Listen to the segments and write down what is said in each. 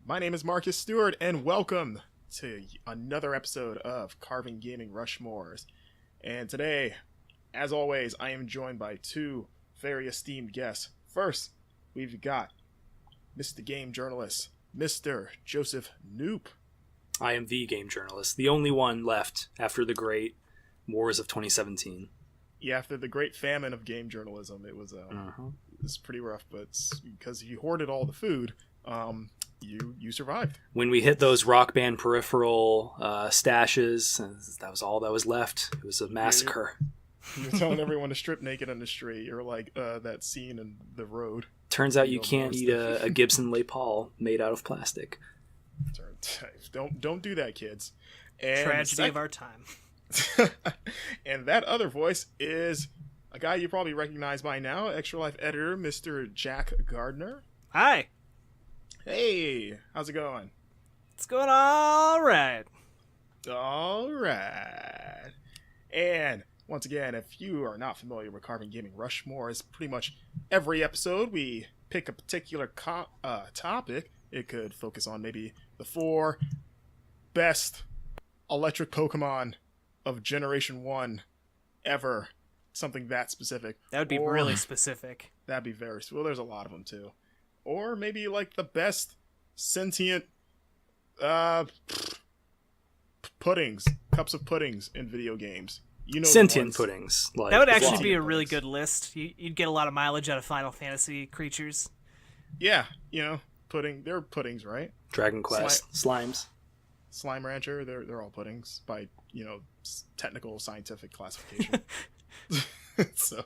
My name is Marcus Stewart, and welcome to another episode of Carving Gaming Rushmores. And today, as always, I am joined by two very esteemed guests. First, we've got Mr. Game Journalist, Mr. Joseph Knoop. I am the game journalist, the only one left after the great wars of 2017. Yeah, after the great famine of game journalism, it was pretty rough, but it's because you hoarded all the food, you survived. When we hit those Rock Band peripheral stashes, that was all that was left. It was a massacre. You're telling everyone to strip naked on the street. You're like that scene in The Road. Turns out you can't eat a Gibson Les Paul made out of plastic. Don't do that, kids. And tragedy of our time. And that other voice is a guy you probably recognize by now, Extra Life editor, Mr. Jack Gardner. Hi. Hey, how's it going? It's going all right. All right. And once again, if you are not familiar with Carving Gaming Rushmores, pretty much every episode we pick a particular topic. It could focus on maybe the 4 best electric Pokemon of Generation 1 ever. Something that specific. That would be really specific. That'd be very... Well, there's a lot of them, too. Or maybe, like, the best sentient puddings. Cups of puddings in video games. You know, sentient puddings. Like that would actually be a really good list. You'd get a lot of mileage out of Final Fantasy creatures. Yeah, you know, pudding. They're puddings, right? Dragon Quest. Slimes. Slime Rancher. They're all puddings by, you know, technical scientific classification. So,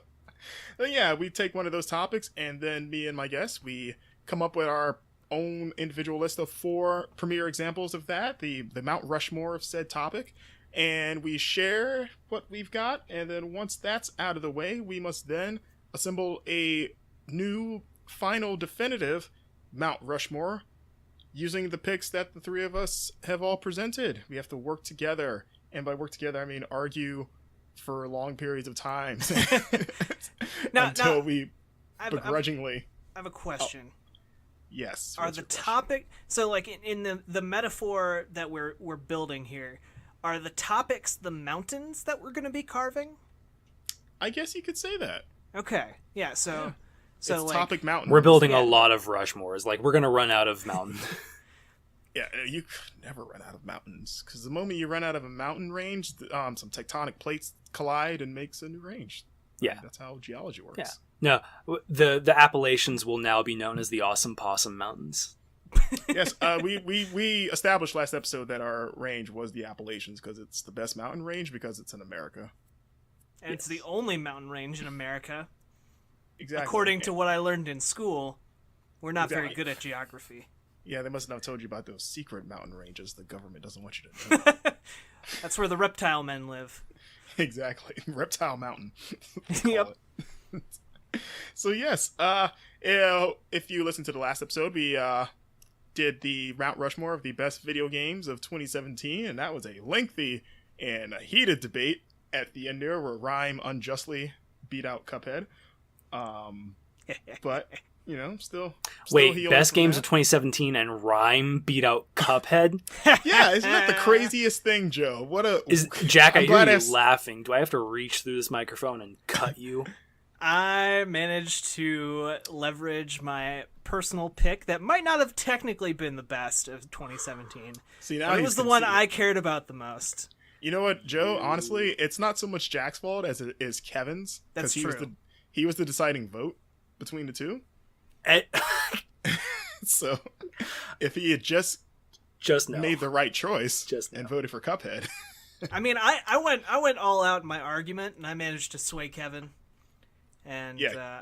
yeah, we take one of those topics, and then me and my guests, we come up with our own individual list of 4 premier examples of that, the Mount Rushmore of said topic, and we share what we've got, and then once that's out of the way, we must then assemble a new, final, definitive Mount Rushmore using the picks that the 3 of us have all presented. We have to work together, and by work together, I mean argue for long periods of time until we begrudgingly... I have a question. Yes. Are the topic... So, like, in the metaphor that we're building here, are the topics the mountains that we're going to be carving? I guess you could say that. Okay. Yeah, so... Yeah. So, it's like, topic mountain. We're building a lot of Rushmores. Like, we're going to run out of mountain. Yeah, you never run out of mountains. Because the moment you run out of a mountain range, some tectonic plates collide and makes a new range. Yeah. That's how geology works. Yeah. No, the Appalachians will now be known as the Awesome Possum Mountains. Yes, we established last episode that our range was the Appalachians because it's the best mountain range because it's in America. And it's the only mountain range in America. Exactly. According to what I learned in school, we're not very good at geography. Yeah, they must not have told you about those secret mountain ranges the government doesn't want you to know. That's where the reptile men live. Exactly. Reptile Mountain. Yep. So yes, if you listened to the last episode, we did the Mount Rushmore of the best video games of 2017, and that was a lengthy and a heated debate at the end there where Rhyme unjustly beat out Cuphead. But you know, still wait, best games of 2017 and Rhyme beat out Cuphead? Yeah, isn't that the craziest thing, Joe? Jack, I hear you laughing. Do I have to reach through this microphone and cut you? I managed to leverage my personal pick that might not have technically been the best of 2017. See, now it was the one I cared about the most. You know what, Joe? Honestly, it's not so much Jack's fault as it is Kevin's. That's true. He was the deciding vote between the two. So, if he had just made the right choice and voted for Cuphead. I mean, I went all out in my argument, and I managed to sway Kevin. And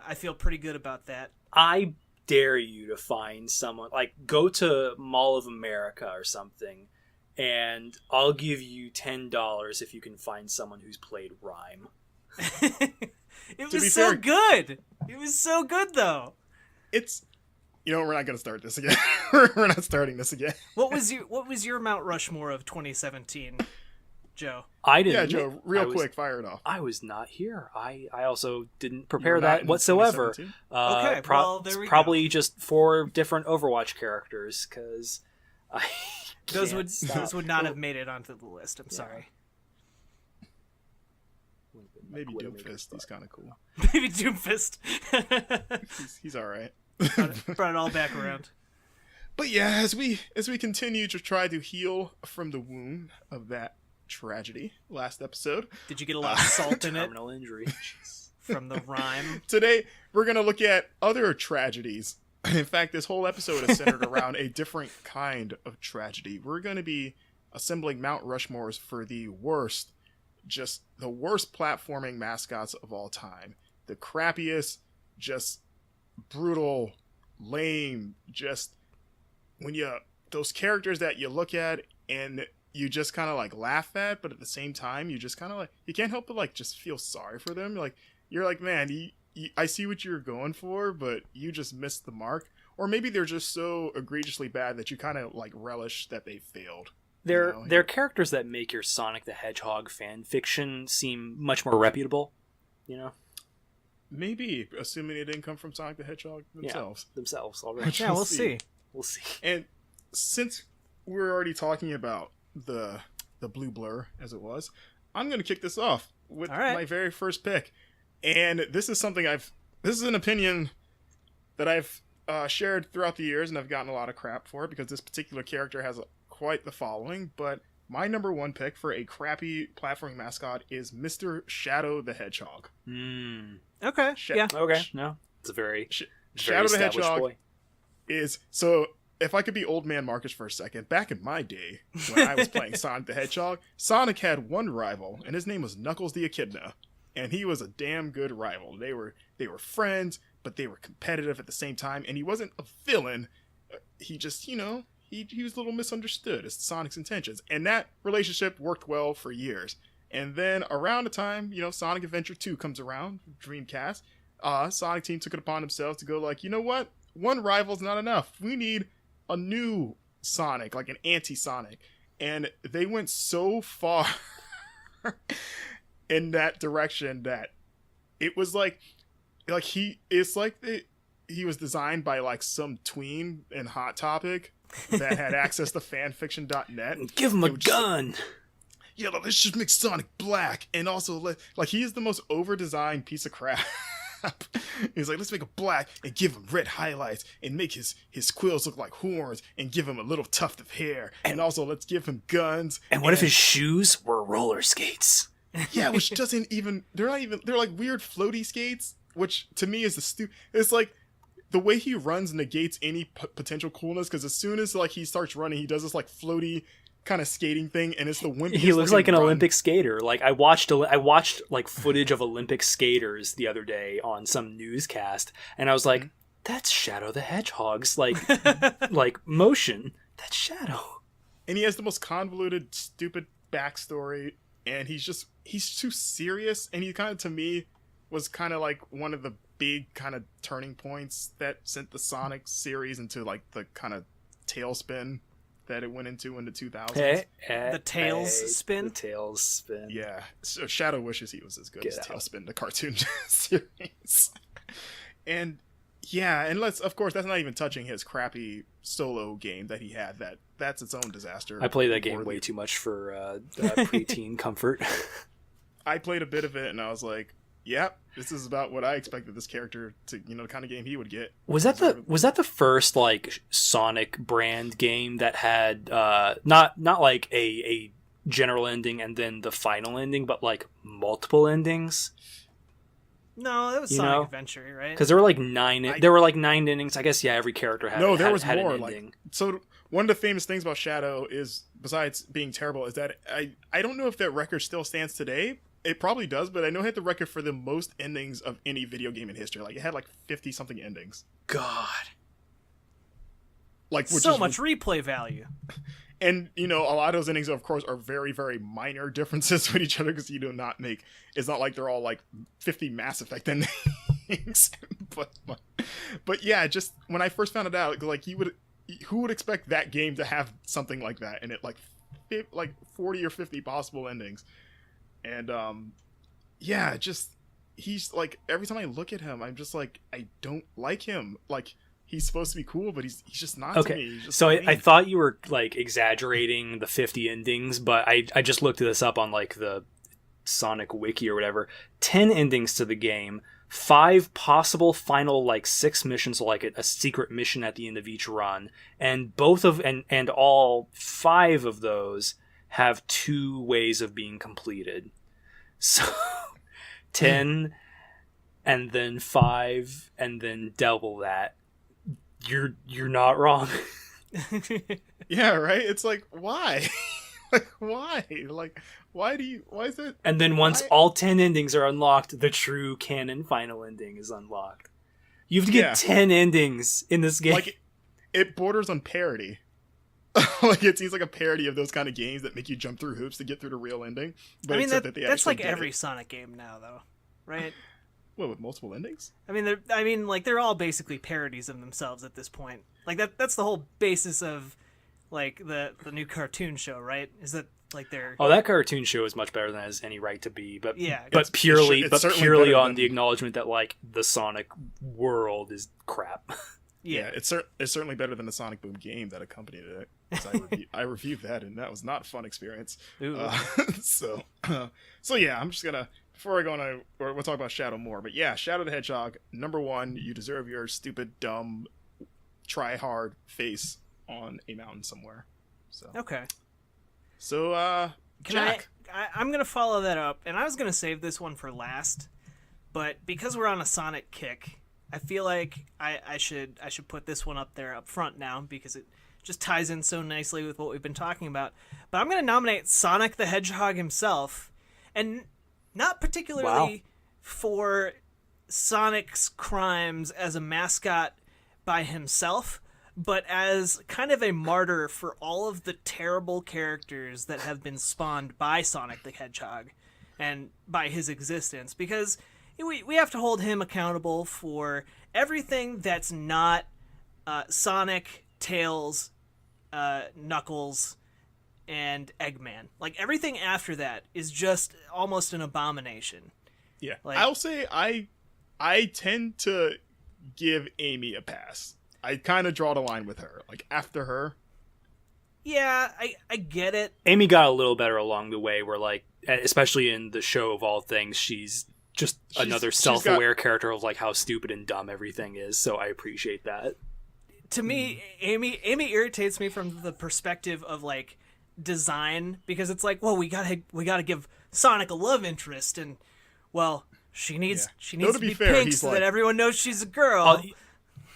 I feel pretty good about that. I dare you to find someone, like, go to Mall of America or something, and I'll give you $10 if you can find someone who's played Rhyme. It was so good. It was so good, though. It's, you know, we're not going to start this again. We're not starting this again. What was your Mount Rushmore of 2017? Joe? I didn't. Yeah, Joe, real quick, fire it off. I was not here. I also didn't prepare You were not that in whatsoever. 2017? Okay, well, there we go. Probably just 4 different Overwatch characters, because I Those can't would not have made it onto the list. I'm sorry. Maybe Doomfist. He's kind of cool. Maybe Doomfist. He's all right. Brought it all back around. But yeah, as we continue to try to heal from the wound of that tragedy last episode, Did you get a lot of salt in it terminal injury. from the rhyme? today we're gonna look at other tragedies. In fact, this whole episode is centered around a different kind of tragedy. We're gonna be assembling Mount Rushmores for the worst platforming mascots of all time. The crappiest, just brutal, lame, just those characters that you look at and you just kind of like laugh at, but at the same time you just kind of like, you can't help but like just feel sorry for them. You're like, man, I see what you're going for, but you just missed the mark. Or maybe they're just so egregiously bad that you kind of like relish that they failed. They're characters that make your Sonic the Hedgehog fan fiction seem much more reputable, Maybe, assuming it didn't come from Sonic the Hedgehog themselves. Yeah, themselves already. Yeah, we'll see. We'll see. And since we're already talking about the blue blur, as it was, I'm going to kick this off with my very first pick. And this is something this is an opinion that I've shared throughout the years, and I've gotten a lot of crap for it because this particular character has quite the following. But my number one pick for a crappy platforming mascot is Mr. Shadow the Hedgehog. Okay. Yeah. Okay. No, it's a very Shadow the Hedgehog boy. is so. If I could be old man Marcus for a second, back in my day when I was playing Sonic the Hedgehog, Sonic had one rival, and his name was Knuckles the Echidna, and he was a damn good rival. They were friends, but they were competitive at the same time, and he wasn't a villain. He just, he was a little misunderstood as Sonic's intentions, and that relationship worked well for years. And then around the time, Sonic Adventure 2 comes around, Dreamcast, Sonic Team took it upon themselves to go like, you know what? One rival's not enough. We need a new Sonic, like an anti-Sonic. And they went so far in that direction that it was he was designed by like some tween in Hot Topic that had access to fanfiction.net. Give him a gun. Let's just make Sonic black, and also he is the most over-designed piece of crap. He's like, let's make him black and give him red highlights and make his quills look like horns and give him a little tuft of hair, and also let's give him guns. And what if his shoes were roller skates? Yeah, which doesn't even, they're like weird floaty skates, which to me is it's like the way he runs negates any potential coolness, because as soon as he starts running, he does this like floaty kind of skating thing, and it's the wimpiest. He looks like an Olympic skater. Like I watched like footage of Olympic skaters the other day on some newscast, and I was like, that's Shadow the Hedgehog's like motion. That's Shadow. And he has the most convoluted, stupid backstory, and he's too serious, and he kind of, to me, was kind of like one of the big kind of turning points that sent the Sonic series into like the kind of tailspin that it went into in the 2000s. The Tails spin? The Tails spin. Yeah. So Shadow wishes he was as good as Tailspin, the cartoon series. And yeah, and of course, that's not even touching his crappy solo game that he had. That's its own disaster. I play that game way too much for preteen comfort. I played a bit of it, and I was like, yep, this is about what I expected this character to, the kind of game he would get. Was that the first like Sonic brand game that had not like a general ending and then the final ending, but like multiple endings? No, that was Sonic Adventure, right? Because there were like nine endings. I guess every character had. No, there was had more. An ending. So one of the famous things about Shadow is, besides being terrible, is that I don't know if that record still stands today. It probably does, but I know it had the record for the most endings of any video game in history. Like, it had like 50-something endings. God. Like, so much replay value. And, a lot of those endings, of course, are very, very minor differences with each other, because it's not like they're all like 50 Mass Effect endings. but yeah, just when I first found it out, like, who would expect that game to have something like that, and it like like 40 or 50 possible endings. And yeah, just he's like, every time I look at him, I'm just like, I don't like him. Like, he's supposed to be cool, but he's just not to me. Just so I thought you were like exaggerating the 50 endings, but I just looked this up on like the Sonic Wiki or whatever. 10 endings to the game, 5 possible final like 6 missions, so like a secret mission at the end of each run, and and all 5 of those have 2 ways of being completed. So 10 and then 5 and then double that. You're not wrong. Yeah, right? It's like, why? Like, why? Like, why is it? And then once all 10 endings are unlocked, the true canon final ending is unlocked. You have to get 10 endings in this game. Like, it borders on parody. Like, it seems like a parody of those kind of games that make you jump through hoops to get through the real ending. But I mean, that's like every it. Sonic game now, though, right? What, with multiple endings? I mean, they're all basically parodies of themselves at this point. Like that's the whole basis of like the new cartoon show, right? Is that like they're that cartoon show is much better than it has any right to be, but yeah, but purely on than the acknowledgement that like the Sonic world is crap. Yeah, it's certainly better than the Sonic Boom game that accompanied it. I reviewed that, and that was not a fun experience. So yeah, I'm just gonna, before I go on, we'll talk about Shadow more. But yeah, Shadow the Hedgehog, number 1. You deserve your stupid, dumb, try hard face on a mountain somewhere. So okay. So Jack, I'm gonna follow that up, and I was gonna save this one for last, but because we're on a Sonic kick, I feel like I should put this one up there up front now because it just ties in so nicely with what we've been talking about. But I'm going to nominate Sonic the Hedgehog himself, and not particularly for Sonic's crimes as a mascot by himself, but as kind of a martyr for all of the terrible characters that have been spawned by Sonic the Hedgehog and by his existence, because we have to hold him accountable for everything that's not Sonic, Tails, Knuckles, and Eggman. Like, everything after that is just almost an abomination. Yeah. Like, I'll say I tend to give Amy a pass. I kind of draw the line with her. Like, after her. Yeah, I get it. Amy got a little better along the way where, like, especially in the show of all things, she's another self-aware character of like how stupid and dumb everything is, so I appreciate that. To me, Amy irritates me from the perspective of like design, because it's like, well, we gotta give Sonic a love interest, and well, she needs to be fair, pink so that everyone knows she's a girl.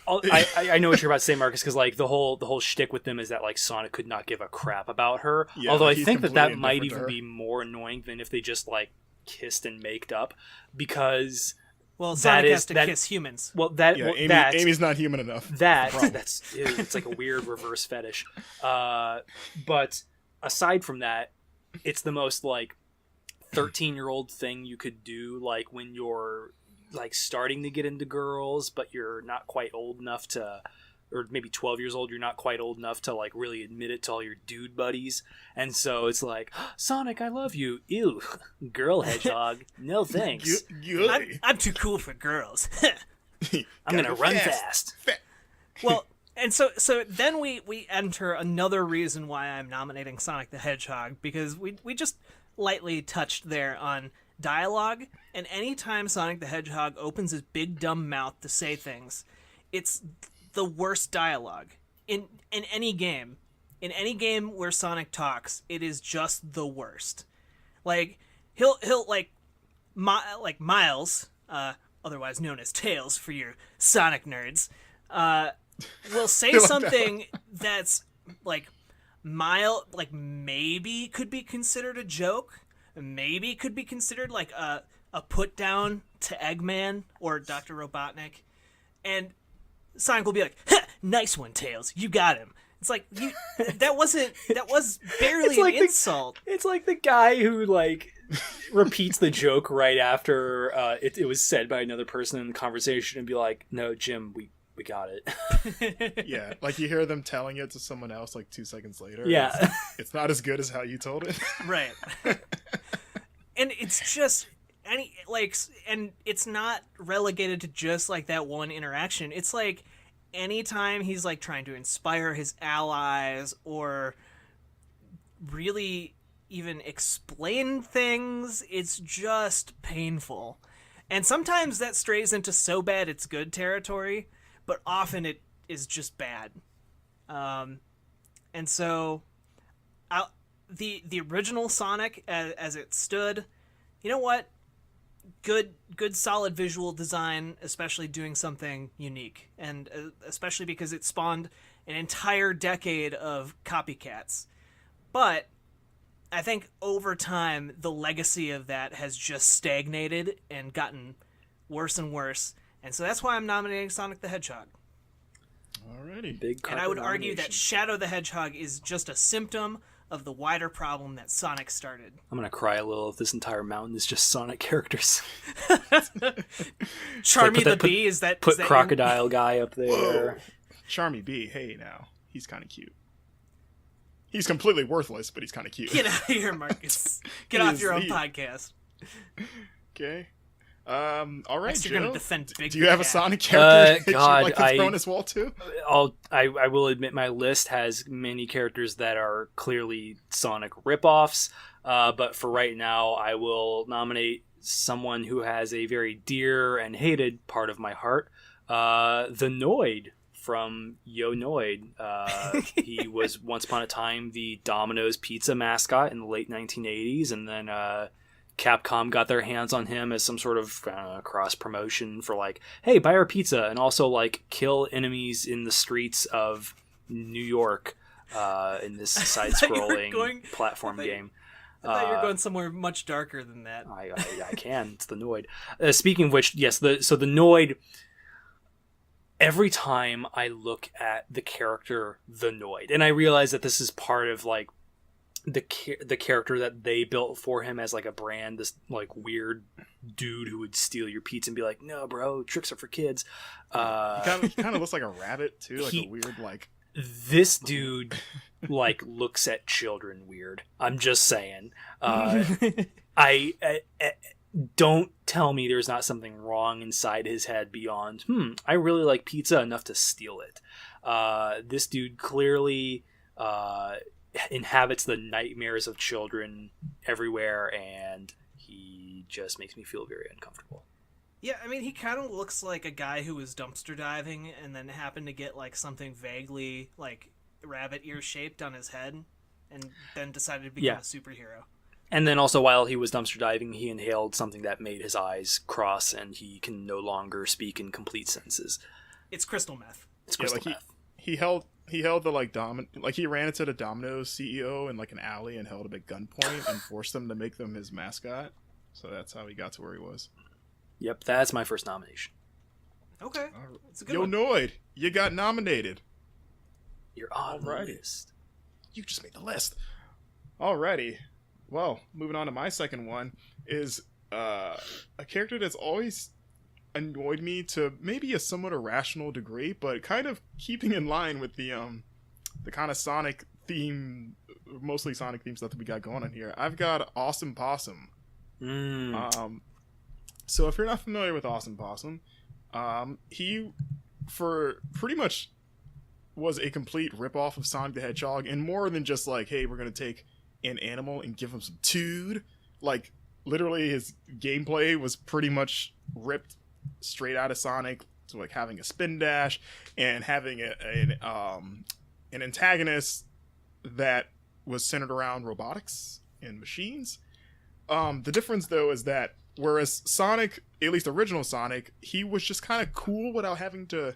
I know what you're about to say, Marcus, because like the whole shtick with them is that like Sonic could not give a crap about her. Yeah, although I think that might even be more annoying than if they just like kissed and maked up, because Sonic has to kiss humans. Amy's not human enough. It's like a weird reverse fetish. But aside from that, it's the most like 13-year-old thing you could do, like when you're like starting to get into girls, but you're not quite old enough to, or maybe 12 years old, you're not quite old enough to like really admit it to all your dude buddies. And so it's like, Sonic, I love you. Ew, girl hedgehog. No thanks. I'm too cool for girls. I'm going to run fast. Well, and so then we enter another reason why I'm nominating Sonic the Hedgehog, because we just lightly touched there on dialogue, and anytime Sonic the Hedgehog opens his big dumb mouth to say things, it's the worst dialogue in any game. In any game where Sonic talks, it is just the worst. Like he'll like Miles, otherwise known as Tails for your Sonic nerds, will say something that's like maybe could be considered a joke, maybe could be considered like a put down to Eggman or Dr. Robotnik, and Sonic will be like, "Nice one, Tails. You got him." It's like that was barely an insult. It's like the guy who like repeats the joke right after it was said by another person in the conversation and be like, "No, Jim, we we got it. Yeah, like you hear them telling it to someone else like 2 seconds later. Yeah. It's not as good as how you told it. Right. And it's just and it's not relegated to just like that one interaction. It's like anytime he's like trying to inspire his allies or really even explain things, it's just painful. And sometimes that strays into so bad it's good territory, but often it is just bad. And so the original Sonic as it stood, you know what? Good solid visual design, especially doing something unique, and especially because it spawned an entire decade of copycats. But I think over time the legacy of that has just stagnated and gotten worse and worse, and so that's why I'm nominating Sonic the Hedgehog. Alrighty. Big And I would argue nomination. that Shadow the Hedgehog is just a symptom of the wider problem that Sonic started. I'm gonna cry a little if this entire mountain is just Sonic characters. Charmy the Bee, is that Put is that Crocodile Guy up there. Whoa. Charmy B, hey now. He's kind of cute. He's completely worthless, but he's kind of cute. Get out of here, Marcus. Get off your own podcast. Okay. All right, Next, you're Joe. going to defend Big Do you have a Cat. Sonic character that God, you'd like to throw on his wall too? I will admit my list has many characters that are clearly Sonic ripoffs, but for right now, I will nominate someone who has a very dear and hated part of my heart, the Noid from Yo Noid. He was once upon a time the Domino's pizza mascot in the late 1980s, and then Capcom got their hands on him as some sort of cross promotion for like, hey, buy our pizza and also like kill enemies in the streets of New York in this side-scrolling platform game. I thought you were going somewhere much darker than that. I can. It's the Noid. Speaking of which, yes, the Noid. Every time I look at the character the Noid, and I realize that this is part of like the character that they built for him as like a brand, this like weird dude who would steal your pizza and be like, no bro, tricks are for kids. He kind of looks like a rabbit too, like a weird like. This dude like looks at children weird. I'm just saying. I don't tell me there's not something wrong inside his head beyond, I really like pizza enough to steal it. This dude clearly inhabits the nightmares of children everywhere, and he just makes me feel very uncomfortable. Yeah, I mean, he kind of looks like a guy who was dumpster diving and then happened to get like something vaguely like rabbit ear shaped on his head, and then decided to become a superhero. And then also, while he was dumpster diving, he inhaled something that made his eyes cross, and he can no longer speak in complete sentences. It's crystal meth. It's crystal meth. He held the like he ran into the Domino's CEO in like an alley and held him at gunpoint and forced them to make them his mascot. So that's how he got to where he was. Yep, that's my first nomination. Okay, it's a good Yo one. Noid, you got nominated. You're on the list. You just made the list. Alrighty. Well, moving on to my second one is a character that's always annoyed me to maybe a somewhat irrational degree, but kind of keeping in line with the kind of Sonic theme, mostly Sonic theme stuff that we got going on here. I've got Awesome Possum. So if you're not familiar with Awesome Possum, he for pretty much was a complete ripoff of Sonic the Hedgehog, and more than just like, hey, we're gonna take an animal and give him some tood. Like literally his gameplay was pretty much ripped straight out of Sonic, to like having a spin dash and having an antagonist that was centered around robotics and machines. The difference though is that whereas Sonic, at least original Sonic, he was just kind of cool without having to.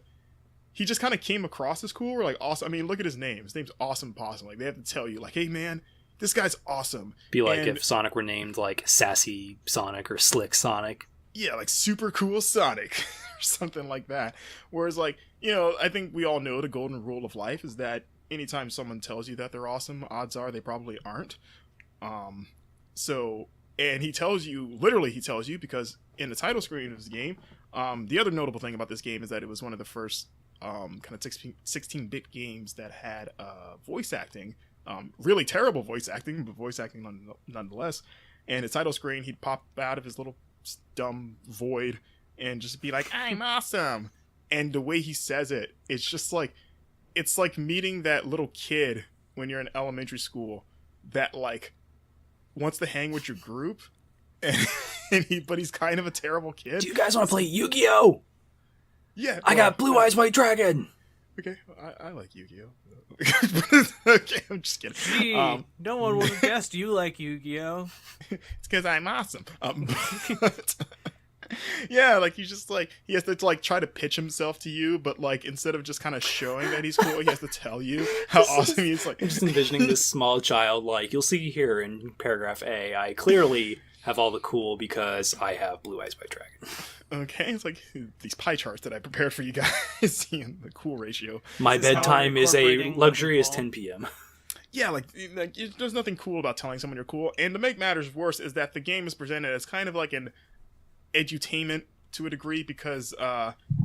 He just kind of came across as cool. Or like awesome. I mean, look at his name. His name's Awesome Possum. Like they have to tell you, like, hey man, this guy's awesome. Be like if Sonic were named like Sassy Sonic or Slick Sonic. Yeah, like super cool Sonic or something like that. Whereas like, you know, I think we all know the golden rule of life is that anytime someone tells you that they're awesome, odds are they probably aren't. And he tells you, literally he tells you, because in the title screen of this game, the other notable thing about this game is that it was one of the first kind of 16-bit games that had voice acting, really terrible voice acting, but voice acting nonetheless. And his title screen, he'd pop out of his little dumb void and just be like, "I'm awesome." And the way he says it, it's just like, it's like meeting that little kid when you're in elementary school that like wants to hang with your group, but he's kind of a terrible kid. Do you guys want to play Yu-Gi-Oh? Yeah, I got Blue Eyes White Dragon. Okay, I like Yu-Gi-Oh. Okay, I'm just kidding. Gee, no one would have guessed you like Yu-Gi-Oh. It's because I'm awesome. But, yeah, like he's just like, he has to like try to pitch himself to you, but like instead of just kind of showing that he's cool, he has to tell you how awesome he is. Like, I'm just envisioning this small child, like, you'll see here in paragraph A, I clearly have all the cool because I have Blue Eyes White Dragon. Okay, it's like these pie charts that I prepared for you guys, seeing the cool ratio. My bedtime is a luxurious 10 p.m. Yeah, like there's nothing cool about telling someone you're cool. And to make matters worse is that the game is presented as kind of like an edutainment to a degree because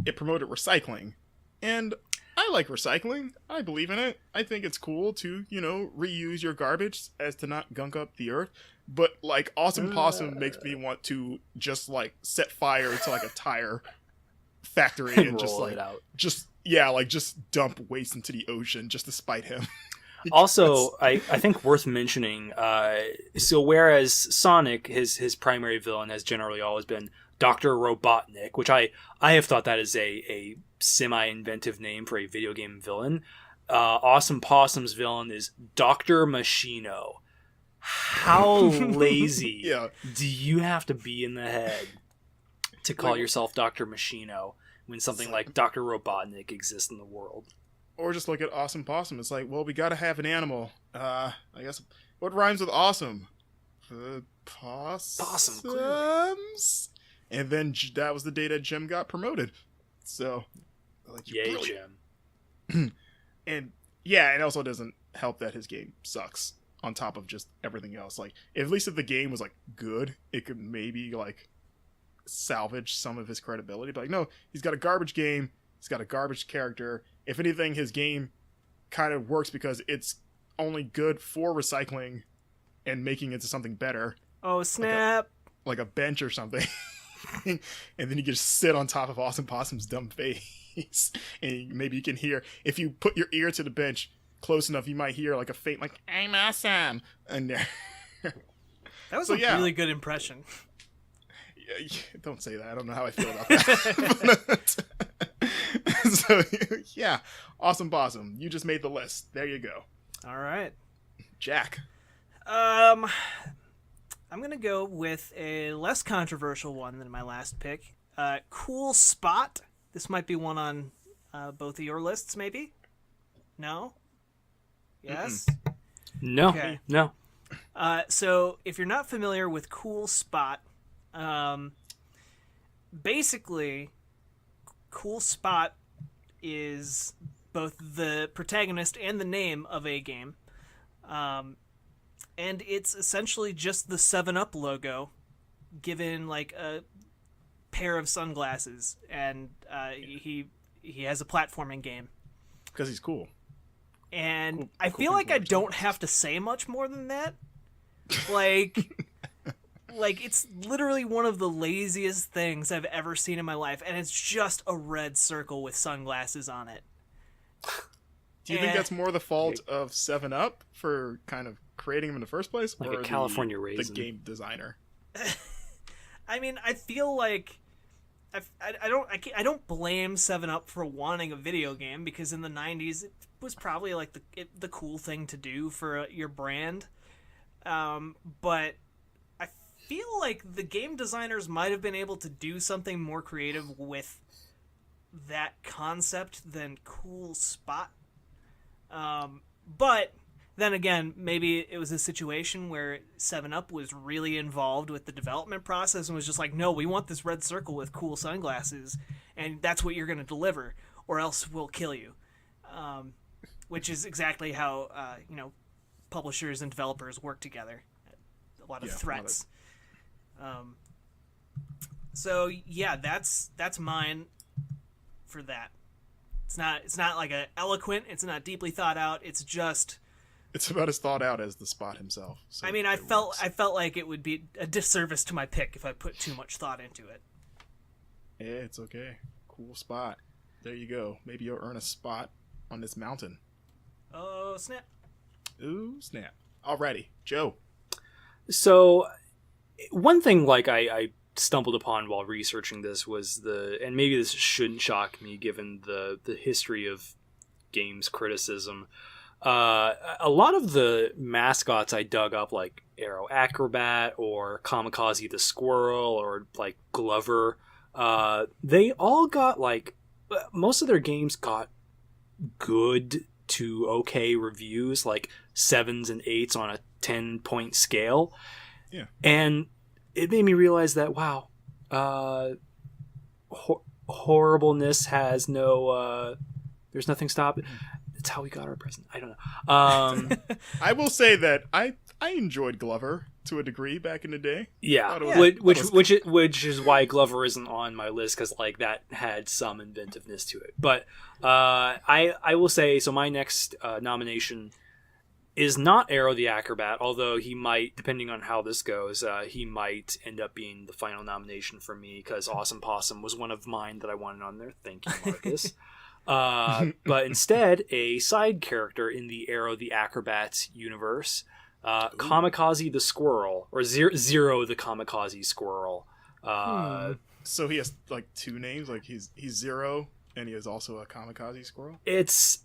it promoted recycling. And I like recycling. I believe in it. I think it's cool to, reuse your garbage as to not gunk up the earth. But, like, Awesome Possum makes me want to just, like, set fire to, like, a tire factory and just, roll like, it out. just dump waste into the ocean just to spite him. Also, I think worth mentioning, so whereas Sonic, his primary villain has generally always been Dr. Robotnik, which I have thought that is a semi-inventive name for a video game villain, Awesome Possum's villain is Dr. Machino. How lazy do you have to be in the head to call yourself Dr. Machino when something like Dr. Robotnik exists in the world? Or just look at Awesome Possum. It's like, well, we gotta have an animal. I guess, what rhymes with awesome? Possums? And then that was the day that Jim got promoted. So, like, yay, brilliant. Jim. And, yeah, it also doesn't help that his game sucks. On top of just everything else, like at least if the game was like good, it could maybe like salvage some of his credibility. But like, no, he's got a garbage game. He's got a garbage character. If anything, his game kind of works because it's only good for recycling and making it into something better. Oh snap! Like a bench or something, and then you can just sit on top of Awesome Possum's dumb face, and maybe you can hear if you put your ear to the bench close enough, you might hear like a faint like "I'm awesome" in there. That was a really good impression. Yeah, don't say that. I don't know how I feel about that. So yeah, Awesome Possum. You just made the list. There you go. All right, Jack. I'm gonna go with a less controversial one than my last pick. Cool Spot. This might be one on both of your lists, maybe. No. Yes? No. Okay. No. So, if you're not familiar with Cool Spot, basically, Cool Spot is both the protagonist and the name of a game. And it's essentially just the 7-Up logo given, like, a pair of sunglasses. And he has a platforming game. Because he's cool. And I feel like I don't have to say much more than that. Like, it's literally one of the laziest things I've ever seen in my life, and it's just a red circle with sunglasses on it. Do you think that's more the fault of 7-Up for kind of creating him in the first place, like or a California raisin? The game designer? I mean, I feel like I don't blame 7-Up for wanting a video game, because in the 90s it was probably like the cool thing to do for your brand. But I feel like the game designers might have been able to do something more creative with that concept than Cool Spot. But then again, maybe it was a situation where 7-Up was really involved with the development process and was just like, no, we want this red circle with cool sunglasses, and that's what you're going to deliver, or else we'll kill you. Which is exactly how, publishers and developers work together. A lot of threats. So, yeah, that's mine for that. It's not like a eloquent. It's not deeply thought out. It's just. It's about as thought out as the Spot himself. So I mean, I felt like it would be a disservice to my pick if I put too much thought into it. Yeah, it's okay. Cool Spot. There you go. Maybe you'll earn a spot on this mountain. Oh, snap. Ooh, snap. Alrighty, Joe. So, one thing like I stumbled upon while researching this was and maybe this shouldn't shock me given the history of games criticism. A lot of the mascots I dug up, like Aero Acrobat or Kamikaze the Squirrel or like Glover, they all got like, most of their games got good to okay reviews, like 7s and 8s on a 10-point scale. Yeah. And it made me realize that, wow, horribleness has no, there's nothing stopping. It's how we got our present. I don't know. I will say that I enjoyed Glover to a degree back in the day. Yeah, which is why Glover isn't on my list, because like that had some inventiveness to it. But I will say, so my next nomination is not Aero the Acrobat, although he might, depending on how this goes, he might end up being the final nomination for me, because Awesome Possum was one of mine that I wanted on there. Thank you, Marcus. But instead, a side character in the Aero the Acrobat universe, Kamikaze the Squirrel, or Zero the Kamikaze Squirrel. So he has like two names, like he's Zero and he is also a Kamikaze Squirrel? It's,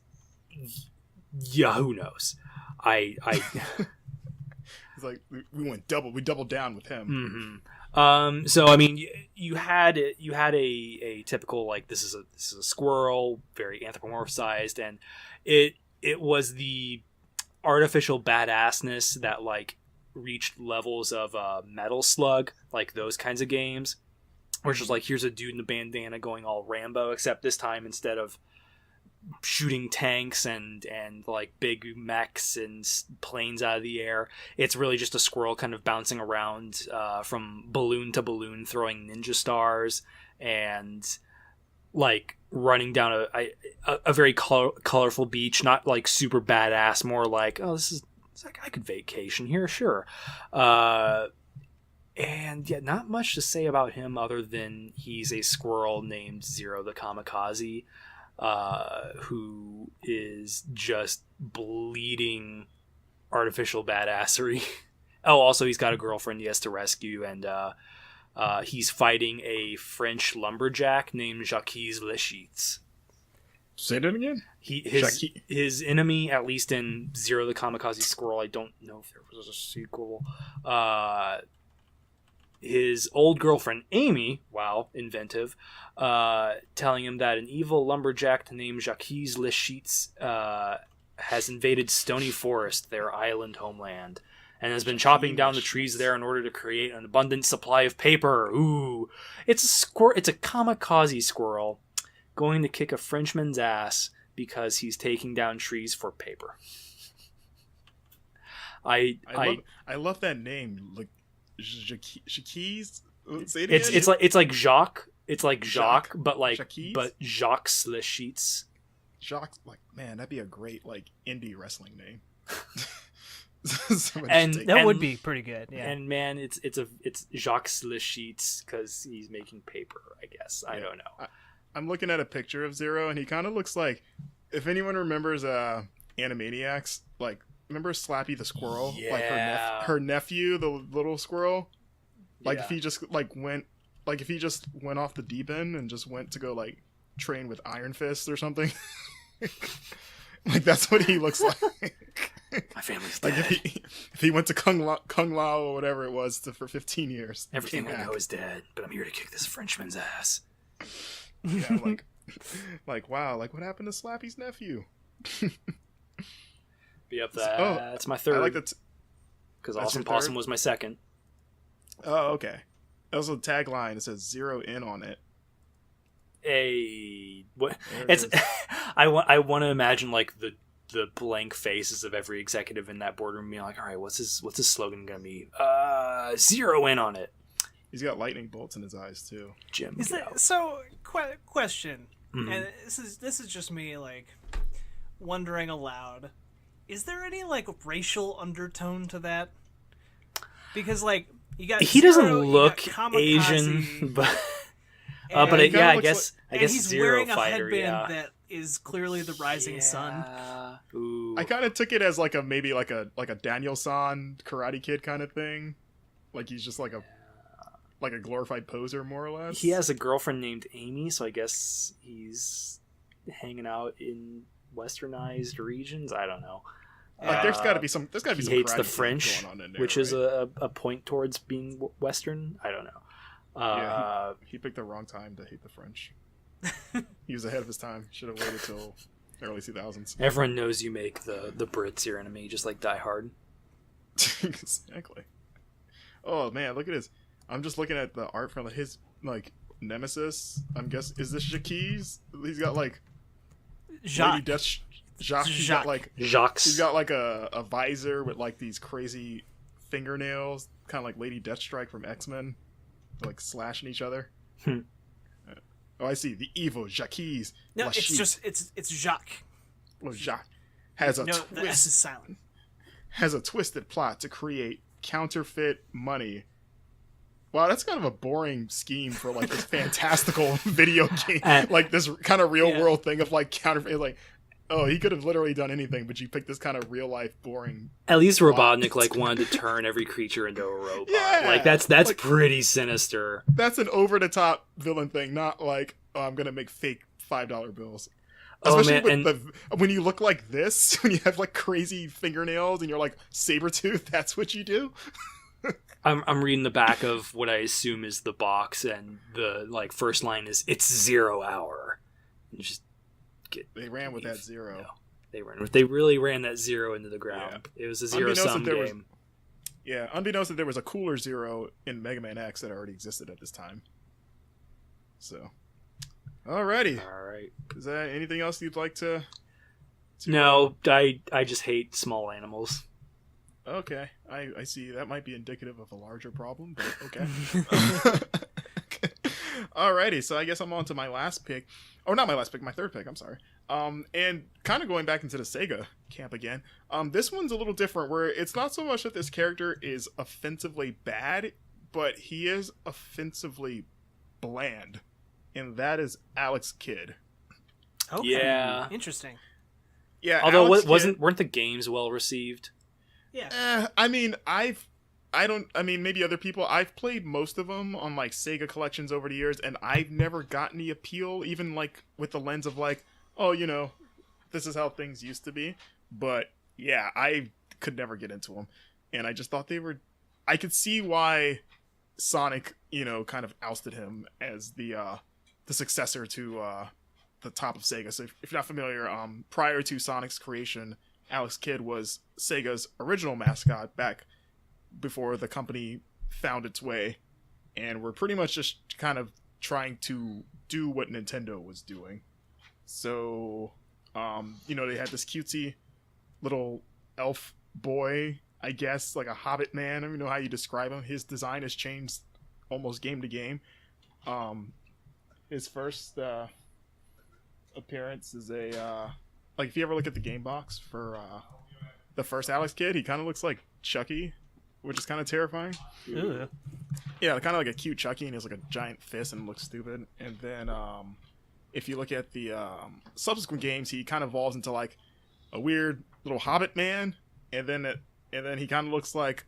yeah, who knows? I It's like we doubled down with him. Mm-hmm. So I mean, you had a typical, like, this is a squirrel, very anthropomorphized, and it was the artificial badassness that like reached levels of Metal Slug, like those kinds of games, which is like, here's a dude in a bandana going all Rambo, except this time instead of shooting tanks and like big mechs and planes out of the air, it's really just a squirrel kind of bouncing around from balloon to balloon, throwing ninja stars and like running down a very colorful beach, not like super badass, more like, oh, it's like, I could vacation here, sure. And yeah, not much to say about him other than he's a squirrel named Zero the Kamikaze, who is just bleeding artificial badassery. Oh, also he's got a girlfriend he has to rescue, and he's fighting a French lumberjack named Jacques Leschitz. Say that again? His enemy, at least in Zero the Kamikaze Squirrel, I don't know if there was a sequel, his old girlfriend Amy, wow, inventive, telling him that an evil lumberjack named Jacques Leschitz has invaded Stony Forest, their island homeland, and has been chopping down the trees there in order to create an abundant supply of paper. Ooh, it's a kamikaze squirrel going to kick a Frenchman's ass because he's taking down trees for paper. I love that name. Like Jacques. Say it again. It's like Jacques. It's like Jacques, but like Jacques? but Jacques Leschitz. Jacques, like, man, that'd be a great like indie wrestling name. That would be pretty good. Yeah. And man, it's Jacques Leschitz because he's making paper, I guess. I don't know. I'm looking at a picture of Zero, and he kind of looks like, if anyone remembers Animaniacs, like, remember Slappy the squirrel? Yeah. Like her nephew, the little squirrel. Like, Yeah. if he just went off the deep end and just went to go like train with Iron Fist or something. Like, that's what he looks like. My family's Like dead. if he went to Kung Lao or whatever it was for 15 years. Everything I know is dead, but I'm here to kick this Frenchman's ass. Yeah, like wow, like what happened to Slappy's nephew? Yep, that's my third. I like that. Because That's Awesome your Possum third? was my second. Oh, okay. Also, a tagline that says "Zero in" on it. What? There it It's is. I want to imagine like the blank faces of every executive in that boardroom being like, all right, what's his slogan gonna be? Zero in on it. He's got lightning bolts in his eyes too. Jim. Is get out. that so? Question: and this is just me like wondering aloud. Is there any like racial undertone to that? Because like you got he Zero, doesn't look you got Asian, but and I guess he's Zero wearing a Fighter, headband that is clearly the rising sun. Ooh. I kind of took it as like a maybe like a Daniel-san Karate Kid kind of thing. Like he's just like a glorified poser, more or less. He has a girlfriend named Amy, so I guess he's hanging out in westernized regions. I don't know. Like there's got to be some. There's got to be He some. hates karate the thing French, going on in there, which right? is a point towards being Western. I don't know. Yeah, he picked the wrong time to hate the French. He was ahead of his time. Should have waited till early 2000s. Everyone knows you make the Brits your enemy, just like Die Hard. Exactly. Oh man, look at this. I'm just looking at the art from his like nemesis. I'm guessing is this Jacques? He's got like Jacques. Lady Death. Jacques. He's got like Jacques. He's got like a visor with like these crazy fingernails, kind of like Lady Deathstrike from X-Men, like slashing each other. Oh, I see. The evil Jacques. No, Lachie. it's just it's Jacques. Well, Jacques has a No, the S is twist. silent. Has a twisted plot to create counterfeit money. Wow, that's kind of a boring scheme for like this fantastical video game, like this kind of real world thing of like counterfeit. Like, oh, he could have literally done anything, but you picked this kind of real life boring. At least Robotnik like wanted to turn every creature into a robot. Yeah, like that's like, pretty sinister. That's an over the top villain thing, not like, oh, I'm gonna make fake $5 bills. Oh, Especially man, with when you look like this, when you have like crazy fingernails and you're like Sabretooth, that's what you do. I'm reading the back of what I assume is the box, and the like first line is "It's 0 hour." And just They ran with that zero. No, they really ran that zero into the ground. Yeah. It was a zero-sum game. Unbeknownst that there was a cooler zero in Mega Man X that already existed at this time. So, alrighty. All right. Is there anything else you'd like to No, I just hate small animals. Okay, I see. That might be indicative of a larger problem, but okay. Alrighty, so I guess I'm on to my last pick. Oh, not my last pick, my third pick, I'm sorry. And kind of going back into the Sega camp again. This one's a little different, where it's not so much that this character is offensively bad, but he is offensively bland. And that is Alex Kidd. Okay. Yeah. Interesting. Yeah, Although Alex Kidd, weren't the games well received? Yeah. I mean, maybe other people. I've played most of them on like Sega collections over the years, and I've never gotten the appeal, even like with the lens of like, oh, you know, this is how things used to be. But yeah, I could never get into them, and I just thought they were. I could see why Sonic, you know, kind of ousted him as the successor to the top of Sega. So if you're not familiar, prior to Sonic's creation, Alex Kidd was Sega's original mascot back before the company found its way, and we're pretty much just kind of trying to do what Nintendo was doing. So, you know, they had this cutesy little elf boy, I guess, like a hobbit man. I don't even know how you describe him. His design has changed almost game to game. His first appearance is like if you ever look at the game box for the first Alex Kidd, he kind of looks like Chucky, which is kind of terrifying. Ew. Yeah, kind of like a cute Chucky, and he has like a giant fist and looks stupid. And then if you look at the subsequent games, he kind of evolves into like a weird little hobbit man, and then he kind of looks like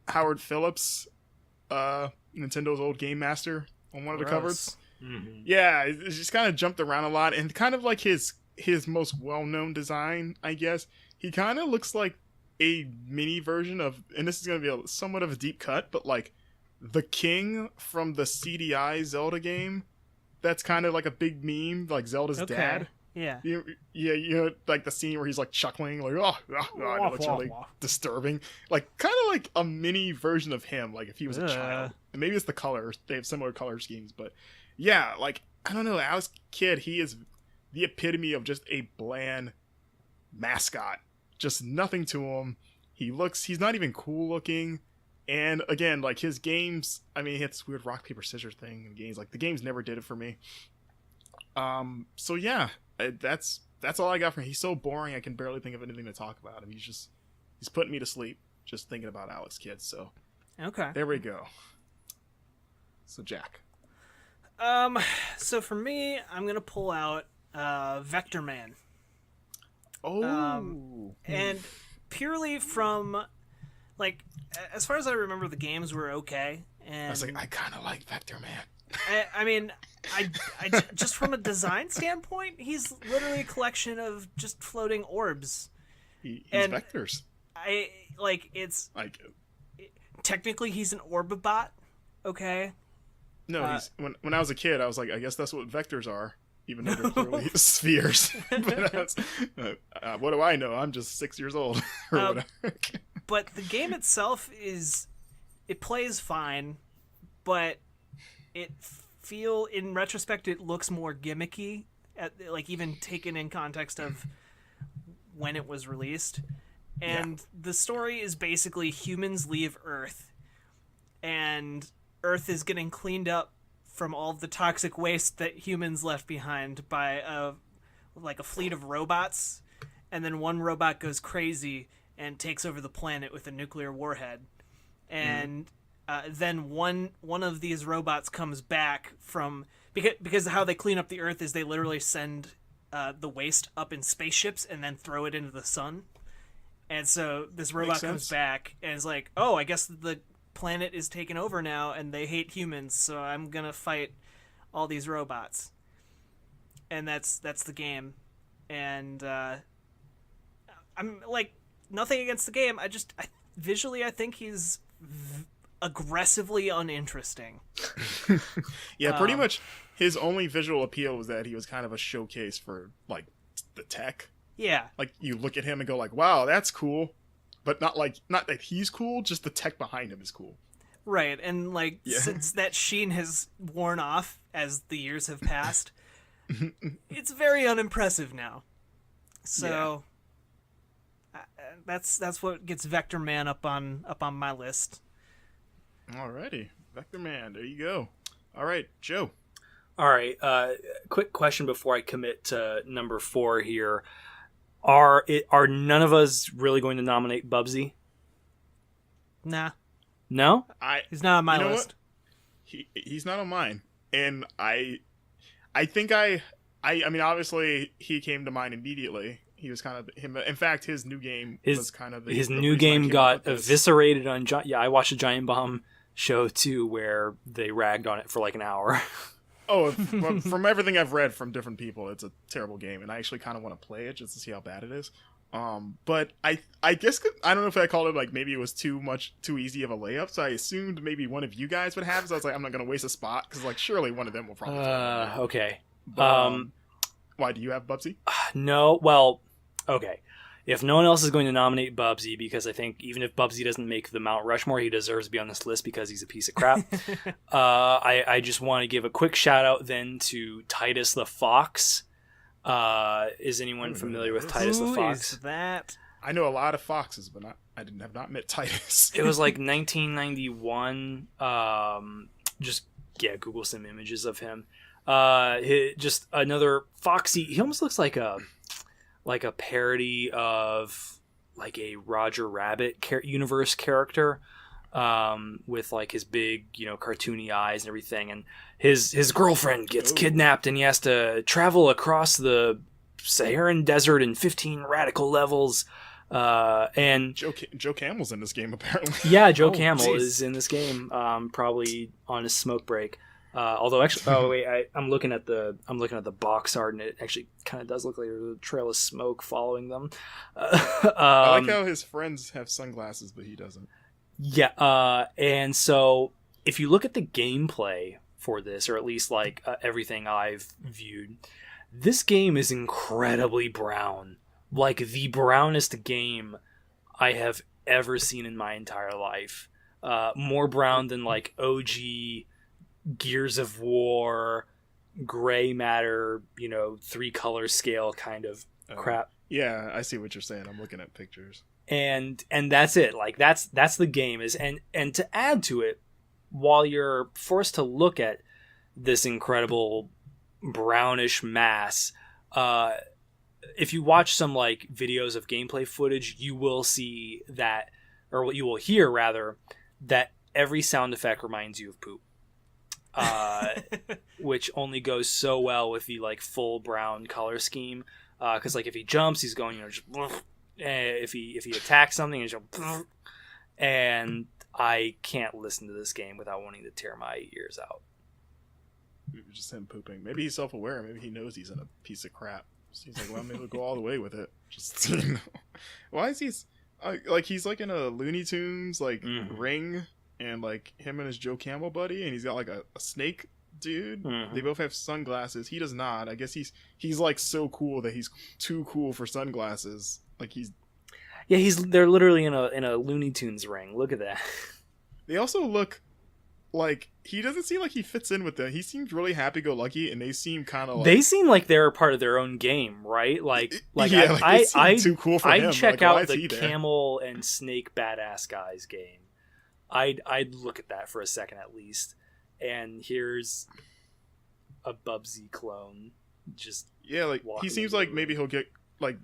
Howard Phillips, Nintendo's old game master on one of the covers. Mm-hmm. Yeah, it's just kind of jumped around a lot, and kind of like his most well-known design, I guess. He kind of looks like a mini version of, and this is going to be somewhat of a deep cut, but like the king from the CDI Zelda game. That's kind of like a big meme, like Zelda's dad. Yeah. You know, like the scene where he's like chuckling, like and it looks really disturbing. Like kind of like a mini version of him, like if he was a child. And maybe it's the color; they have similar color schemes, but yeah, like I don't know, Alex Kidd, he is the epitome of just a bland mascot. Just nothing to him. He's not even cool looking. And again, like his games, I mean, he had this weird rock, paper, scissors thing in games. Like the games never did it for me. So yeah, that's all I got from him. He's so boring. I can barely think of anything to talk about him. He's putting me to sleep just thinking about Alex Kidd. So Okay. there we go. So Jack. So for me, I'm gonna pull out Vector Man. Oh. And purely from, like, as far as I remember, the games were okay. And I was like, I kind of like Vector Man. I mean, I just from a design standpoint, he's literally a collection of just floating orbs. He's And vectors. It's Like, technically he's an orbibot, okay? no, he's when I was a kid, I was like, I guess that's what vectors are, even though they're clearly spheres. But what do I know? I'm just 6 years old or whatever. But the game itself it plays fine, but in retrospect, it looks more gimmicky, like even taken in context of when it was released. And the story is basically humans leave Earth, and Earth is getting cleaned up from all of the toxic waste that humans left behind by a fleet of robots, and then one robot goes crazy and takes over the planet with a nuclear warhead. And then one of these robots comes back from because how they clean up the Earth is they literally send the waste up in spaceships and then throw it into the sun. And so this robot comes back and is like, "Oh, I guess the planet is taken over now, and they hate humans, so I'm gonna fight all these robots." And that's the game. And I'm like, nothing against the game. Visually, I think he's aggressively uninteresting. Yeah, pretty much his only visual appeal was that he was kind of a showcase for, like, the tech. Yeah. Like, you look at him and go, like, wow, that's cool. But not that he's cool, just the tech behind him is cool. Right, and, like, since that sheen has worn off as the years have passed, it's very unimpressive now. So... That's what gets Vector Man up on my list. Alrighty, Vector Man, there you go. All right, Joe. All right, quick question before I commit to number 4 here. Are none of us really going to nominate Bubsy? Nah. No? He's not on my list. He's not on mine, and I think I mean, obviously he came to mind immediately. He was kind of him. In fact, his new game was kind of his new game got eviscerated on. I watched a Giant Bomb show too, where they ragged on it for like an hour. Oh, from everything I've read from different people, it's a terrible game, and I actually kind of want to play it just to see how bad it is. But I guess I don't know if I called it, like, maybe it was too easy of a layup, so I assumed maybe one of you guys would have. So I was like, I'm not gonna waste a spot because, like, surely one of them will probably. Okay. But, why do you have Bubsy? No. Well. Okay, if no one else is going to nominate Bubsy, because I think even if Bubsy doesn't make the Mount Rushmore, he deserves to be on this list because he's a piece of crap. I just want to give a quick shout out then to Titus the Fox. Is anyone familiar with Titus the Fox? Who is that? I know a lot of foxes, but I have not met Titus. It was like 1991. Google some images of him. Just another foxy. He almost looks like a parody of like a Roger Rabbit universe character, with like his big, cartoony eyes and everything. And his girlfriend gets kidnapped and he has to travel across the Saharan desert in 15 radical levels. And Joe Camel's in this game apparently. Yeah, Joe Camel is in this game, probably on his smoke break. Although actually, I'm looking at the box art, and it actually kind of does look like there's a trail of smoke following them. I like how his friends have sunglasses, but he doesn't. Yeah, and so if you look at the gameplay for this, or at least like everything I've viewed, this game is incredibly brown, like the brownest game I have ever seen in my entire life. More brown than like OG Gears of War, gray matter, 3-color scale kind of crap. Yeah, I see what you're saying. I'm looking at pictures. And that's it. Like that's the game is, and to add to it, while you're forced to look at this incredible brownish mass. If you watch some like videos of gameplay footage, you will see that, or what you will hear rather, that every sound effect reminds you of poop. Which only goes so well with the like full brown color scheme. Because like if he jumps, he's going, just if he attacks something, he's just and I can't listen to this game without wanting to tear my ears out. Just him pooping. Maybe he's self-aware. Maybe he knows he's in a piece of crap. So he's like, well, maybe we'll go all the way with it. Just why is he like he's like in a Looney Tunes like ring, and like him and his Joe Camel buddy, and he's got like a snake dude. They both have sunglasses. He does not. I guess he's like so cool that he's too cool for sunglasses. Like they're literally in a Looney Tunes ring. Look at that. They also look like he doesn't seem like he fits in with them. He seems really happy-go-lucky, and they seem kind of like... They seem like they're part of their own game, right? Like yeah, I too cool for him. I'd check like, out the camel and snake badass guys game. I'd look at that for a second at least. And here's a Bubsy clone. Just he seems like maybe he'll get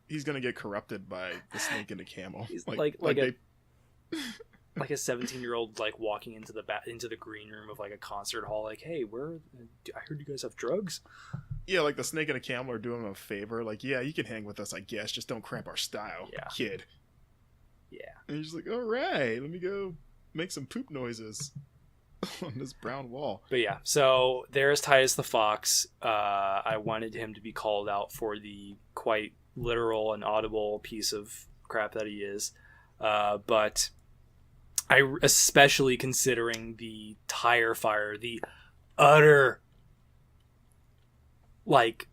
he's gonna get corrupted by the snake and the camel. He's like a 17-year-old like walking into the green room of like a concert hall, like, hey, I heard you guys have drugs. Yeah, like the snake and the camel are doing him a favor. Like, yeah, you can hang with us, I guess. Just don't cramp our style, kid. Yeah. And he's like, all right, let me go make some poop noises on this brown wall. But yeah, so there's Titus the Fox. I wanted him to be called out for the quite literal and audible piece of crap that he is. But I especially considering the tire fire, the utter like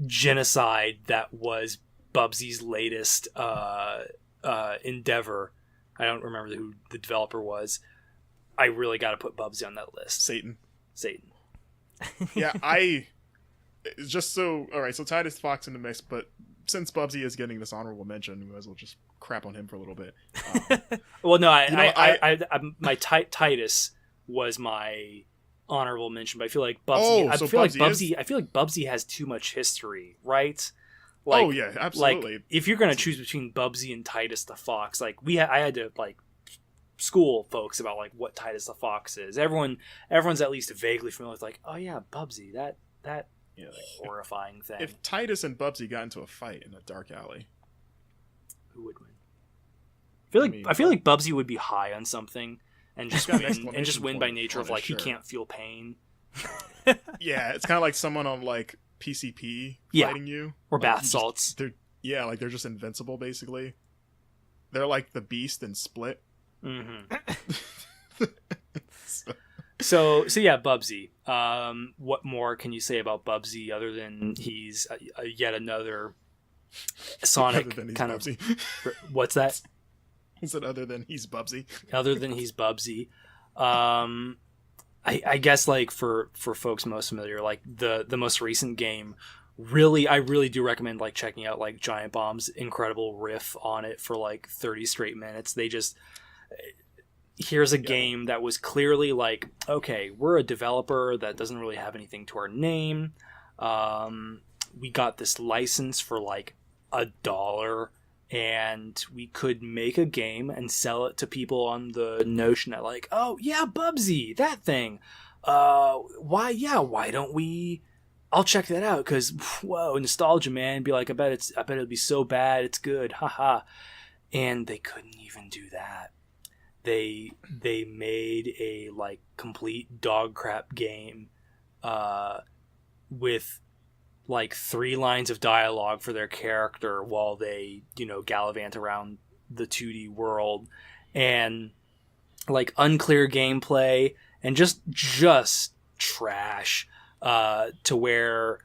genocide that was Bubsy's latest endeavor. I don't remember who the developer was. I really got to put Bubsy on that list. Satan. Yeah, all right, so Titus Fox in the mix, but since Bubsy is getting this honorable mention, we might as well just crap on him for a little bit. Well, no, my Titus was my honorable mention, but I feel like Bubsy. I feel like Bubsy has too much history, right? Like, yeah, absolutely. Like, if you're gonna choose between Bubsy and Titus the Fox, like I had to like school folks about like what Titus the Fox is. Everyone's at least vaguely familiar with like, oh yeah, Bubsy, that horrifying thing. If Titus and Bubsy got into a fight in a dark alley, who would win? I feel like Bubsy would be high on something and just win by nature of like he can't feel pain. Yeah, it's kind of like someone on like PCP fighting you, or bath salts. They're just invincible basically. They're like the Beast and Split. Mm-hmm. So yeah, Bubsy. What more can you say about Bubsy other than he's yet another Sonic kind of? What's that? I said other than he's Bubsy. Other than he's Bubsy. I guess like for folks most familiar, like the most recent game, I really do recommend like checking out like Giant Bomb's incredible riff on it for like 30 straight minutes. Here's a game that was clearly like, okay, we're a developer that doesn't really have anything to our name. We got this license for like $1, and we could make a game and sell it to people on the notion that like, oh yeah, Bubsy, that thing. Why don't we? I'll check that out because whoa, nostalgia, man. Be like, I bet it'll be so bad, it's good, haha. And they couldn't even do that. They made a like complete dog crap game with like 3 lines of dialogue for their character while they, gallivant around the 2D world, and like unclear gameplay and just trash to where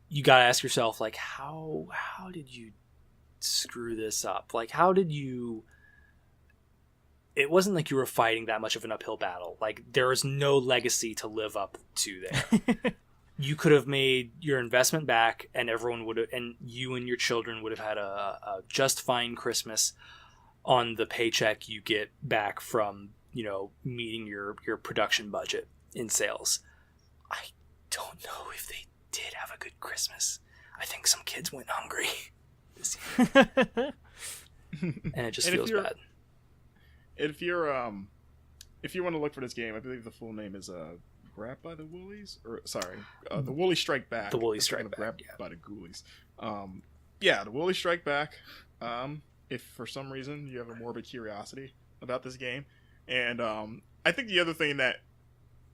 you gotta ask yourself like, how did you screw this up? Like, how did you... It wasn't like you were fighting that much of an uphill battle. Like, there is no legacy to live up to there. You could have made your investment back, and you and your children would have had a just fine Christmas on the paycheck you get back from, meeting your production budget in sales. I don't know if they did have a good Christmas. I think some kids went hungry this year. And it just feels bad. If you want to look for this game, I believe the full name is Grab by the Woolies, or sorry, the Woolly Strike Back. The Woolly Strike Back. Grab by the Ghoulies. The Woolly Strike Back. If for some reason you have a morbid curiosity about this game, and I think the other thing that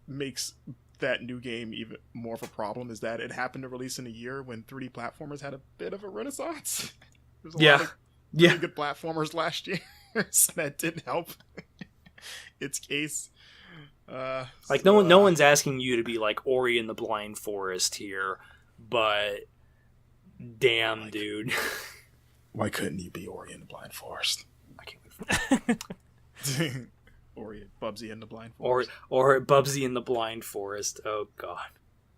makes that new game even more of a problem is that it happened to release in a year when 3D platformers had a bit of a renaissance. There's a lot of really good platformers last year, so that didn't help its case. Like no one's asking you to be like Ori in the Blind Forest here, but damn, dude. Why couldn't you be Ori in the Blind Forest? I can't wait. Ori, Bubsy in the Blind Forest. Or Bubsy in the Blind Forest. Oh god.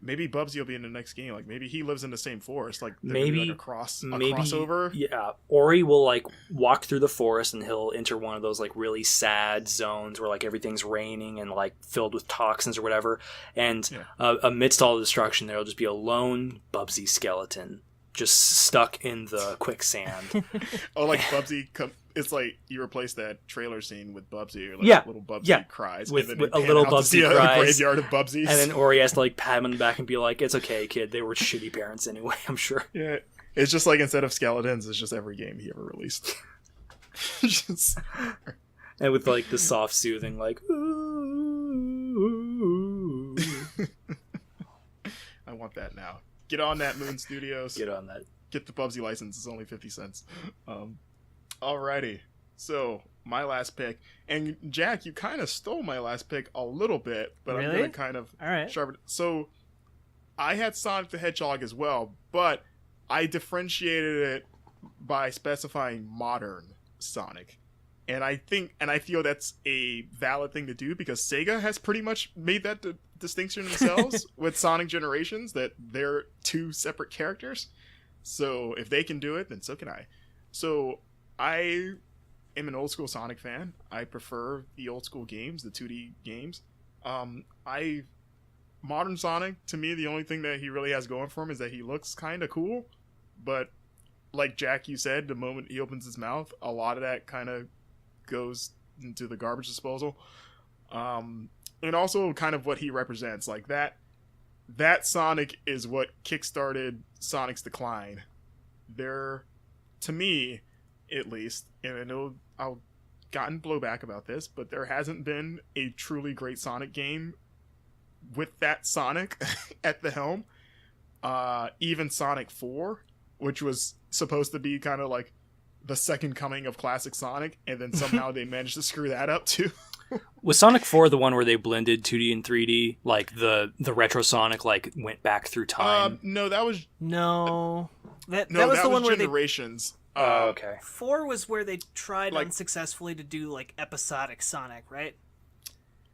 Maybe Bubsy will be in the next game. Like maybe he lives in the same forest. Like maybe like a crossover. Yeah, Ori will like walk through the forest and he'll enter one of those like really sad zones where like everything's raining and like filled with toxins or whatever. And amidst all the destruction, there'll just be a lone Bubsy skeleton just stuck in the quicksand. Oh, like Bubsy. It's like you replace that trailer scene with Bubsy, or like little Bubsy cries, with and then a little Bubsy cries, the graveyard of Bubsies, and then Ori has to like pat him on the back and be like, "It's okay, kid. They were shitty parents anyway. I'm sure." Yeah, it's just like instead of skeletons, it's just every game he ever released. And with like the soft, soothing, like, ooh. I want that now. Get on that, Moon Studios. Get on that. Get the Bubsy license. It's only 50 cents. Alrighty. So, my last pick. And, Jack, you kind of stole my last pick a little bit, but really? I'm going to kind of sharpen it. So, I had Sonic the Hedgehog as well, but I differentiated it by specifying modern Sonic. And I feel that's a valid thing to do because Sega has pretty much made that distinction themselves with Sonic Generations, that they're two separate characters. So if they can do it, then so can I. So I am an old school Sonic fan. I prefer the old school games, the 2D games. Modern Sonic, to me, the only thing that he really has going for him is that he looks kind of cool. But like Jack, you said, the moment he opens his mouth, a lot of that kind of goes into the garbage disposal. And also kind of what he represents. Like that Sonic is what kickstarted Sonic's decline. There, to me, at least, and I know I've gotten blowback about this, but there hasn't been a truly great Sonic game with that Sonic at the helm. Even Sonic 4, which was supposed to be kind of like the second coming of classic Sonic, and then somehow they managed to screw that up too. Was Sonic 4 the one where they blended 2D and 3D? Like the retro Sonic like went back through time? No, that was that was the one where Generations. Okay. 4 was where they tried unsuccessfully to do like episodic Sonic, right?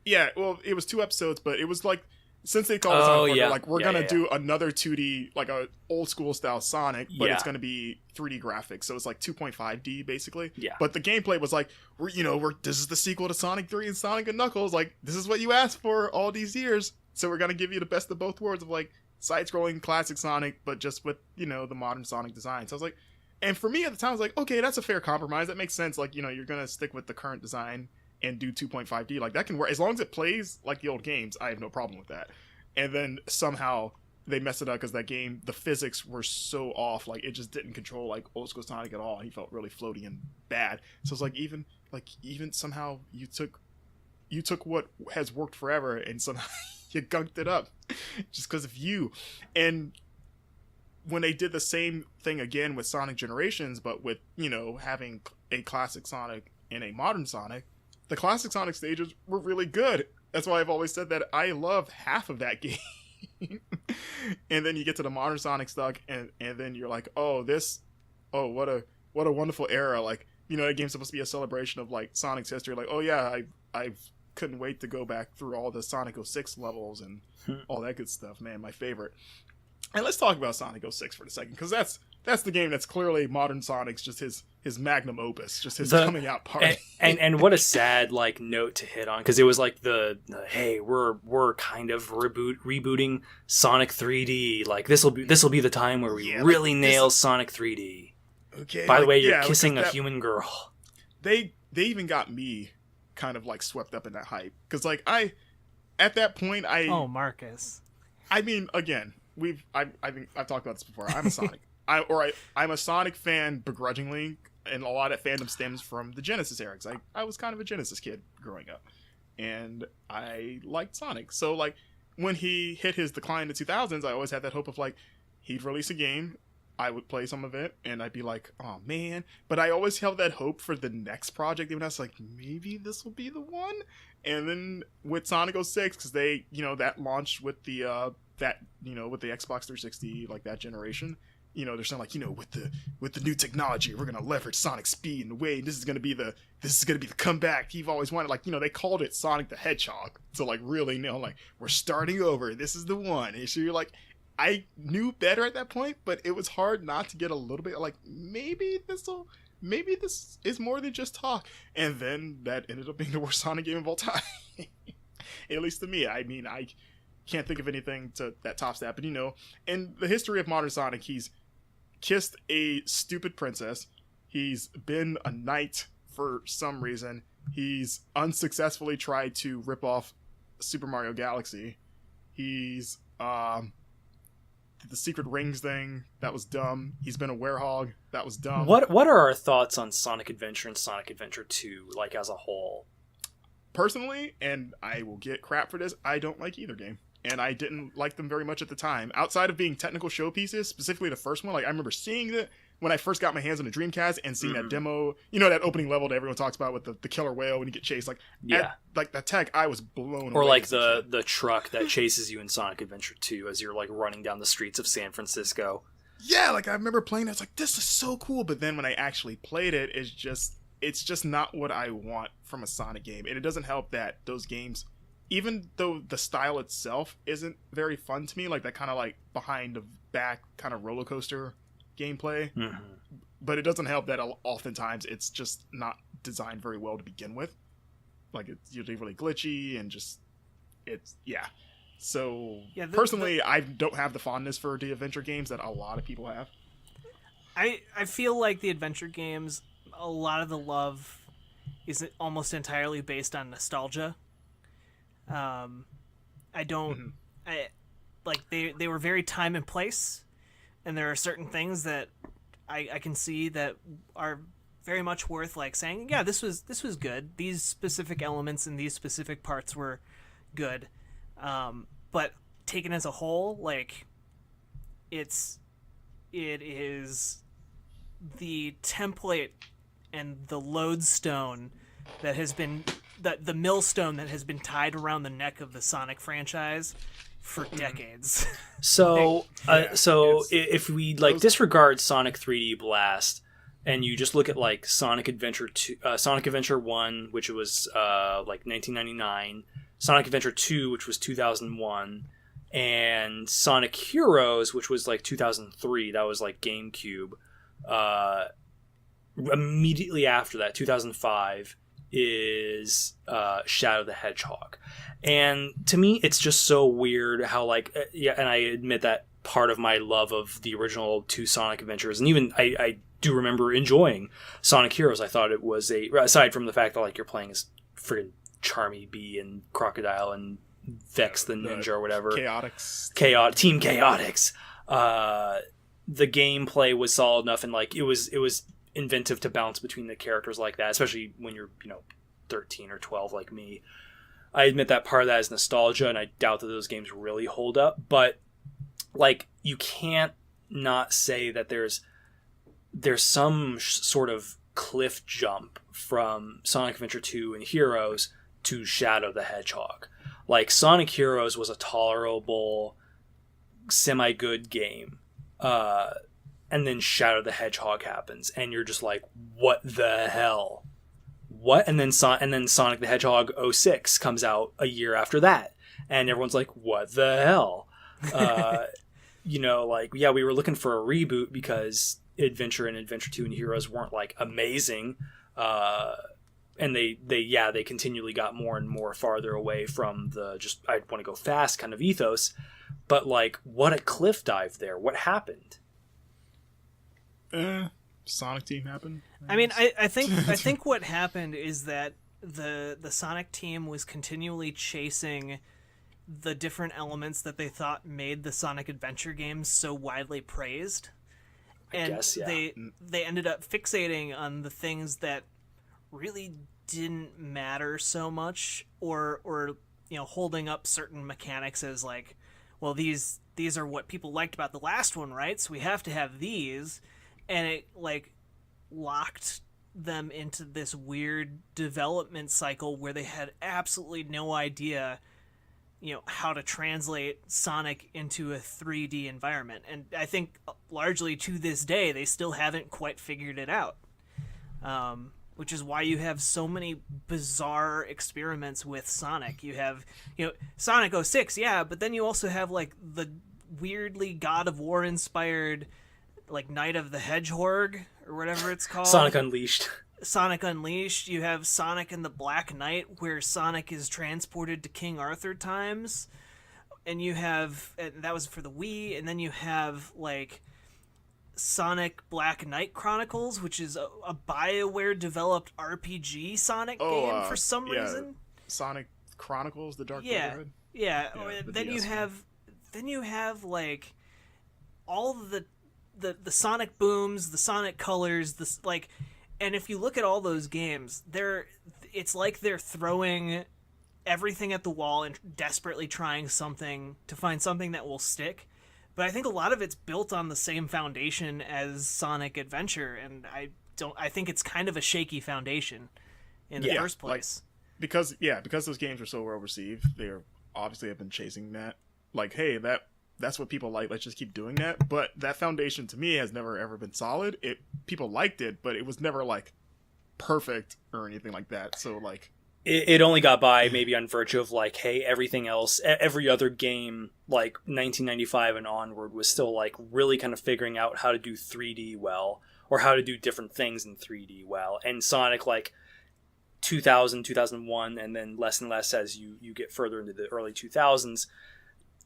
Yeah, well, it was 2 episodes, but it was like, since they called it Sonic 4, like, we're gonna do another 2D, like a old school style Sonic, but it's gonna be 3D graphics, so it's like 2.5D basically. Yeah. But the gameplay was like, this is the sequel to Sonic 3 and Sonic and Knuckles. Like, this is what you asked for all these years, so we're gonna give you the best of both worlds of like side-scrolling classic Sonic, but just with the modern Sonic design. So I was like, and for me at the time, I was like, okay, that's a fair compromise. That makes sense. Like, you're gonna stick with the current design and do 2.5D, like that can work as long as it plays like the old games. I have no problem with that. And then somehow they messed it up because that game, the physics were so off, like it just didn't control like old school Sonic at all. He felt really floaty and bad. So it's like even somehow you took what has worked forever and somehow you gunked it up just because of you. And when they did the same thing again with Sonic Generations, but with having a classic Sonic and a modern Sonic, the classic Sonic stages were really good. That's why I've always said that I love half of that game. And then you get to the modern Sonic stuff, and then you're like, what a wonderful era. Like, that game's supposed to be a celebration of like Sonic's history. Like, I couldn't wait to go back through all the Sonic 06 levels and all that good stuff. Man, my favorite. And let's talk about Sonic 06 for a second, because that's that's the game that's clearly modern Sonic's just his magnum opus, just his coming out party. And what a sad like note to hit on, because it was like the hey, we're kind of rebooting Sonic 3D. Like this will be the time where we really nail Sonic 3D. Okay. By the way, you're kissing a human girl. They even got me kind of like swept up in that hype, because like at that point oh, Marcus. I mean, again, I think I've talked about this before. I'm a Sonic. I'm a Sonic fan begrudgingly, and a lot of fandom stems from the Genesis era. Cause I was kind of a Genesis kid growing up, and I liked Sonic. So like when he hit his decline in the 2000s, I always had that hope of like he'd release a game, I would play some of it, and I'd be like, oh man. But I always held that hope for the next project, even I was like, maybe this will be the one. And then with Sonic 06, because they, that launched with the with the Xbox 360, like that generation. They're saying like, with the new technology, we're gonna leverage Sonic speed and way. This is gonna be the comeback you've always wanted. Like, they called it Sonic the Hedgehog. So like, really, like we're starting over. This is the one. And so you're like, I knew better at that point, but it was hard not to get a little bit like, maybe this is more than just talk. And then that ended up being the worst Sonic game of all time. At least to me. I mean, I can't think of anything that tops that. But, in the history of modern Sonic, he's kissed a stupid princess. He's been a knight for some reason. He's unsuccessfully tried to rip off Super Mario Galaxy. He's the secret rings thing, that was dumb. He's been a werehog, that was dumb. What are our thoughts on Sonic Adventure and Sonic Adventure 2, like as a whole? Personally, and I will get crap for this, I don't like either game. And I didn't like them very much at the time. Outside of being technical showpieces, specifically the first one, like I remember seeing it when I first got my hands on the Dreamcast and seeing that demo, that opening level that everyone talks about with the killer whale when you get chased. Like, like that tech, I was blown away. Or like the truck that chases you in Sonic Adventure 2 as you're like running down the streets of San Francisco. Yeah, like I remember playing it, I was like, this is so cool. But then when I actually played it, it's just not what I want from a Sonic game. And it doesn't help that those games, even though the style itself isn't very fun to me, like that kind of like behind the back kind of roller coaster gameplay, but it doesn't help that oftentimes it's just not designed very well to begin with. Like it's usually really glitchy and so personally I don't have the fondness for the adventure games that a lot of people have. I feel like the adventure games, a lot of the love is almost entirely based on nostalgia. I don't they were very time and place. And there are certain things that I can see that are very much worth like saying, yeah, this was good. These specific elements and these specific parts were good. But taken as a whole, like it is the template and the lodestone that has been the millstone that has been tied around the neck of the Sonic franchise for decades. So if we like disregard Sonic 3D Blast and you just look at like Sonic Adventure 2, Sonic Adventure 1, which was like 1999, Sonic Adventure 2, which was 2001, and Sonic Heroes, which was like 2003, that was like GameCube. Immediately after that, 2005, is Shadow the Hedgehog. And to me, it's just so weird how like, and I admit that part of my love of the original two Sonic adventures, and even I do remember enjoying Sonic Heroes. I thought it was aside from the fact that like you're playing as friggin' Charmy Bee and Crocodile and Vex the Ninja or whatever. Team Chaotix. The gameplay was solid enough, and like it was inventive to bounce between the characters like that, especially when you're 13 or 12 like me. I admit that part of that is nostalgia, and I doubt that those games really hold up, but like you can't not say that there's some sort of cliff jump from Sonic Adventure 2 and Heroes to Shadow the Hedgehog. Like Sonic Heroes was a tolerable, semi-good game, and then Shadow the Hedgehog happens, and you're just like, what the hell? What? And then Sonic the Hedgehog 06 comes out a year after that, and everyone's like, what the hell? you know, like, yeah, we were looking for a reboot because Adventure and Adventure 2 and Heroes weren't like amazing. And they continually got more and more farther away from the just, I want to go fast kind of ethos. But like, what a cliff dive there. What happened? Sonic Team happened. I mean, I think what happened is that the Sonic team was continually chasing the different elements that they thought made the Sonic Adventure games so widely praised. And they ended up fixating on the things that really didn't matter so much, or you know, holding up certain mechanics as like, well, these are what people liked about the last one, right? So we have to have these, and it like locked them into this weird development cycle where they had absolutely no idea, you know, how to translate Sonic into a 3D environment. And I think largely to this day, they still haven't quite figured it out. Which is why you have so many bizarre experiments with Sonic. You have, you know, Sonic 06, yeah, but then you also have, like, the weirdly God of War inspired, like, Night of the Hedgehog, or whatever it's called. Sonic Unleashed. Sonic Unleashed. You have Sonic and the Black Knight, where Sonic is transported to King Arthur times. And you have, that was for the Wii, and then you have, like, Sonic Black Knight Chronicles, which is a BioWare developed RPG Sonic game for some reason. Sonic Chronicles: The Dark Brotherhood. Yeah. Then you have like all the Sonic Booms, the Sonic Colors, and if you look at all those games, it's like they're throwing everything at the wall and desperately trying to find something that will stick. But I think a lot of it's built on the same foundation as Sonic Adventure, and I think it's kind of a shaky foundation in the first place. Like, because those games are so well received, they obviously have been chasing that. Like, hey, that's what people like. Let's just keep doing that. But that foundation to me has never ever been solid. People liked it, but it was never like perfect or anything like that. So like. It only got by maybe on virtue of like, hey, everything else, every other game, like 1995 and onward, was still like really kind of figuring out how to do 3D well, or how to do different things in 3D well. And Sonic, like 2000, 2001, and then less and less as you get further into the early 2000s,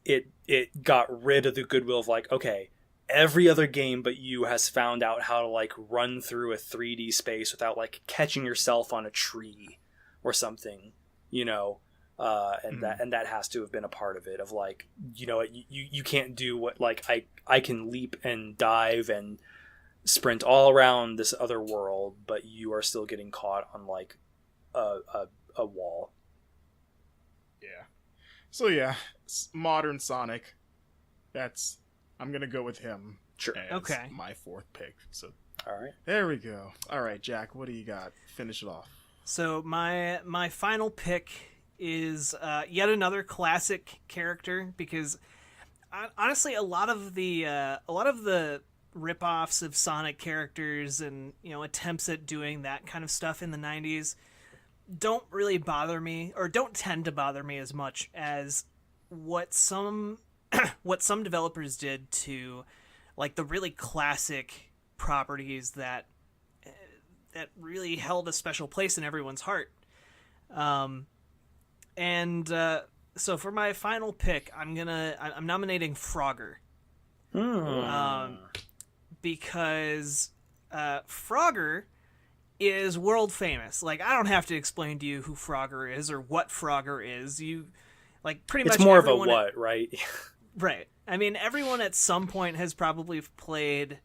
it got rid of the goodwill of like, okay, every other game but you has found out how to like run through a 3D space without like catching yourself on a tree or something, you know, and that has to have been a part of it. Of like, you know, you can't do what, like, I can leap and dive and sprint all around this other world, but you are still getting caught on like a wall. Yeah. So yeah, modern Sonic. I'm gonna go with him. Sure. As my fourth pick. So all right, there we go. All right, Jack, what do you got? Finish it off. So my final pick is yet another classic character, because honestly a lot of the rip-offs of Sonic characters and, you know, attempts at doing that kind of stuff in the 90s don't really bother me, or don't tend to bother me as much as what some developers did to like the really classic properties that really held a special place in everyone's heart. So for my final pick, I'm nominating Frogger. Because Frogger is world famous. Like, I don't have to explain to you who Frogger is or what Frogger is. You, like, pretty much it's more of a what, right? Right. I mean, everyone at some point has probably played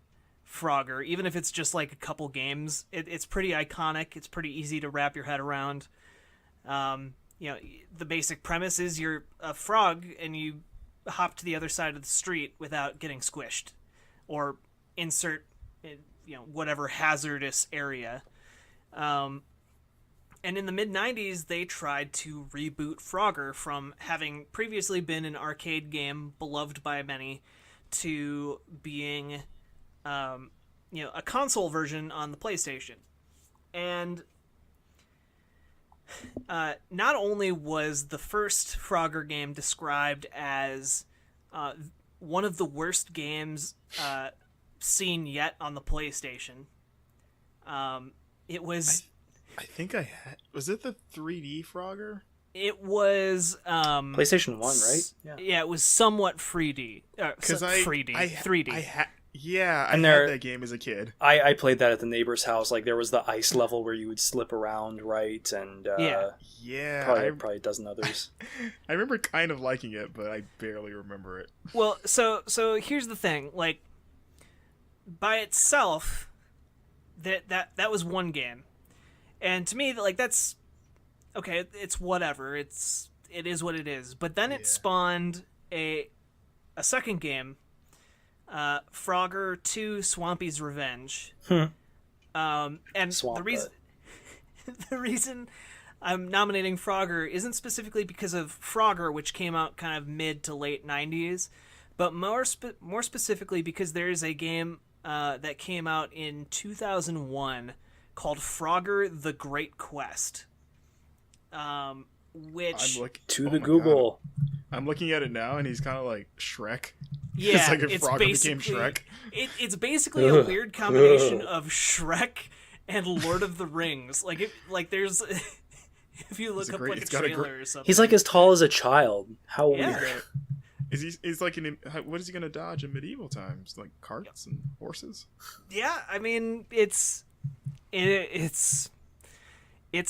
Frogger, even if it's just like a couple games. It's pretty iconic. It's pretty easy to wrap your head around. You know, the basic premise is you're a frog and you hop to the other side of the street without getting squished, or insert, you know, whatever hazardous area. And in the mid-90s, they tried to reboot Frogger from having previously been an arcade game beloved by many to being you know, a console version on the PlayStation. And not only was the first Frogger game described as one of the worst games seen yet on the PlayStation. It was. I think I had. Was it the 3D Frogger? It was PlayStation 1, right? Yeah, it was somewhat 3D. 3D. I And had that game as a kid. I played that at the neighbor's house. Like there was the ice level where you would slip around, right? And probably a dozen others. I remember kind of liking it, but I barely remember it. Well, so here's the thing. Like, by itself, that was one game, and to me, like that's okay. It's whatever. It is what it is. But then it spawned a second game, Frogger 2: Swampy's Revenge. And the reason I'm nominating Frogger isn't specifically because of Frogger, which came out kind of mid to late 90s, but more specifically because there is a game that came out in 2001 called Frogger: The Great Quest. Which Google. I'm looking at it now, and he's kind of like Shrek. Yeah, it's like if Frogger became Shrek. It's basically a weird combination of Shrek and Lord of the Rings. There's if you look up like a trailer or something. He's like as tall as a child. How weird. He's like what is he gonna dodge in medieval times? Like carts and horses? Yeah, I mean it's a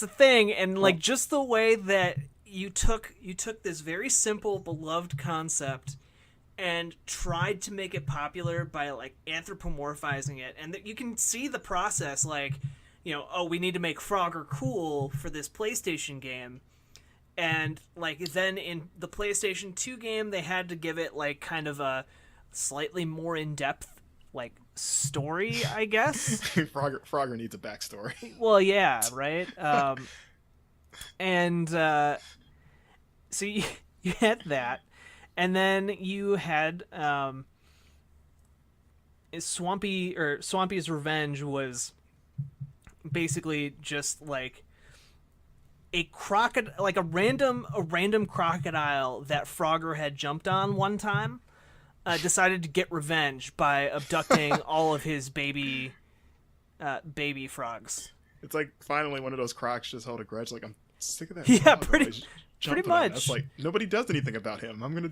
thing, and like just the way that you took this very simple beloved concept and tried to make it popular by like anthropomorphizing it, and that you can see the process, like, you know, oh, we need to make Frogger cool for this PlayStation game, and like then in the PlayStation 2 game they had to give it like kind of a slightly more in-depth like story, I guess. Frogger needs a backstory. Well, yeah, right. So you had that, and then you had Swampy's Revenge was basically just like a random crocodile that Frogger had jumped on one time. Decided to get revenge by abducting all of his baby frogs. It's like finally one of those crocs just held a grudge. Like, I'm sick of that. Yeah, pretty much. It's like nobody does anything about him. I'm gonna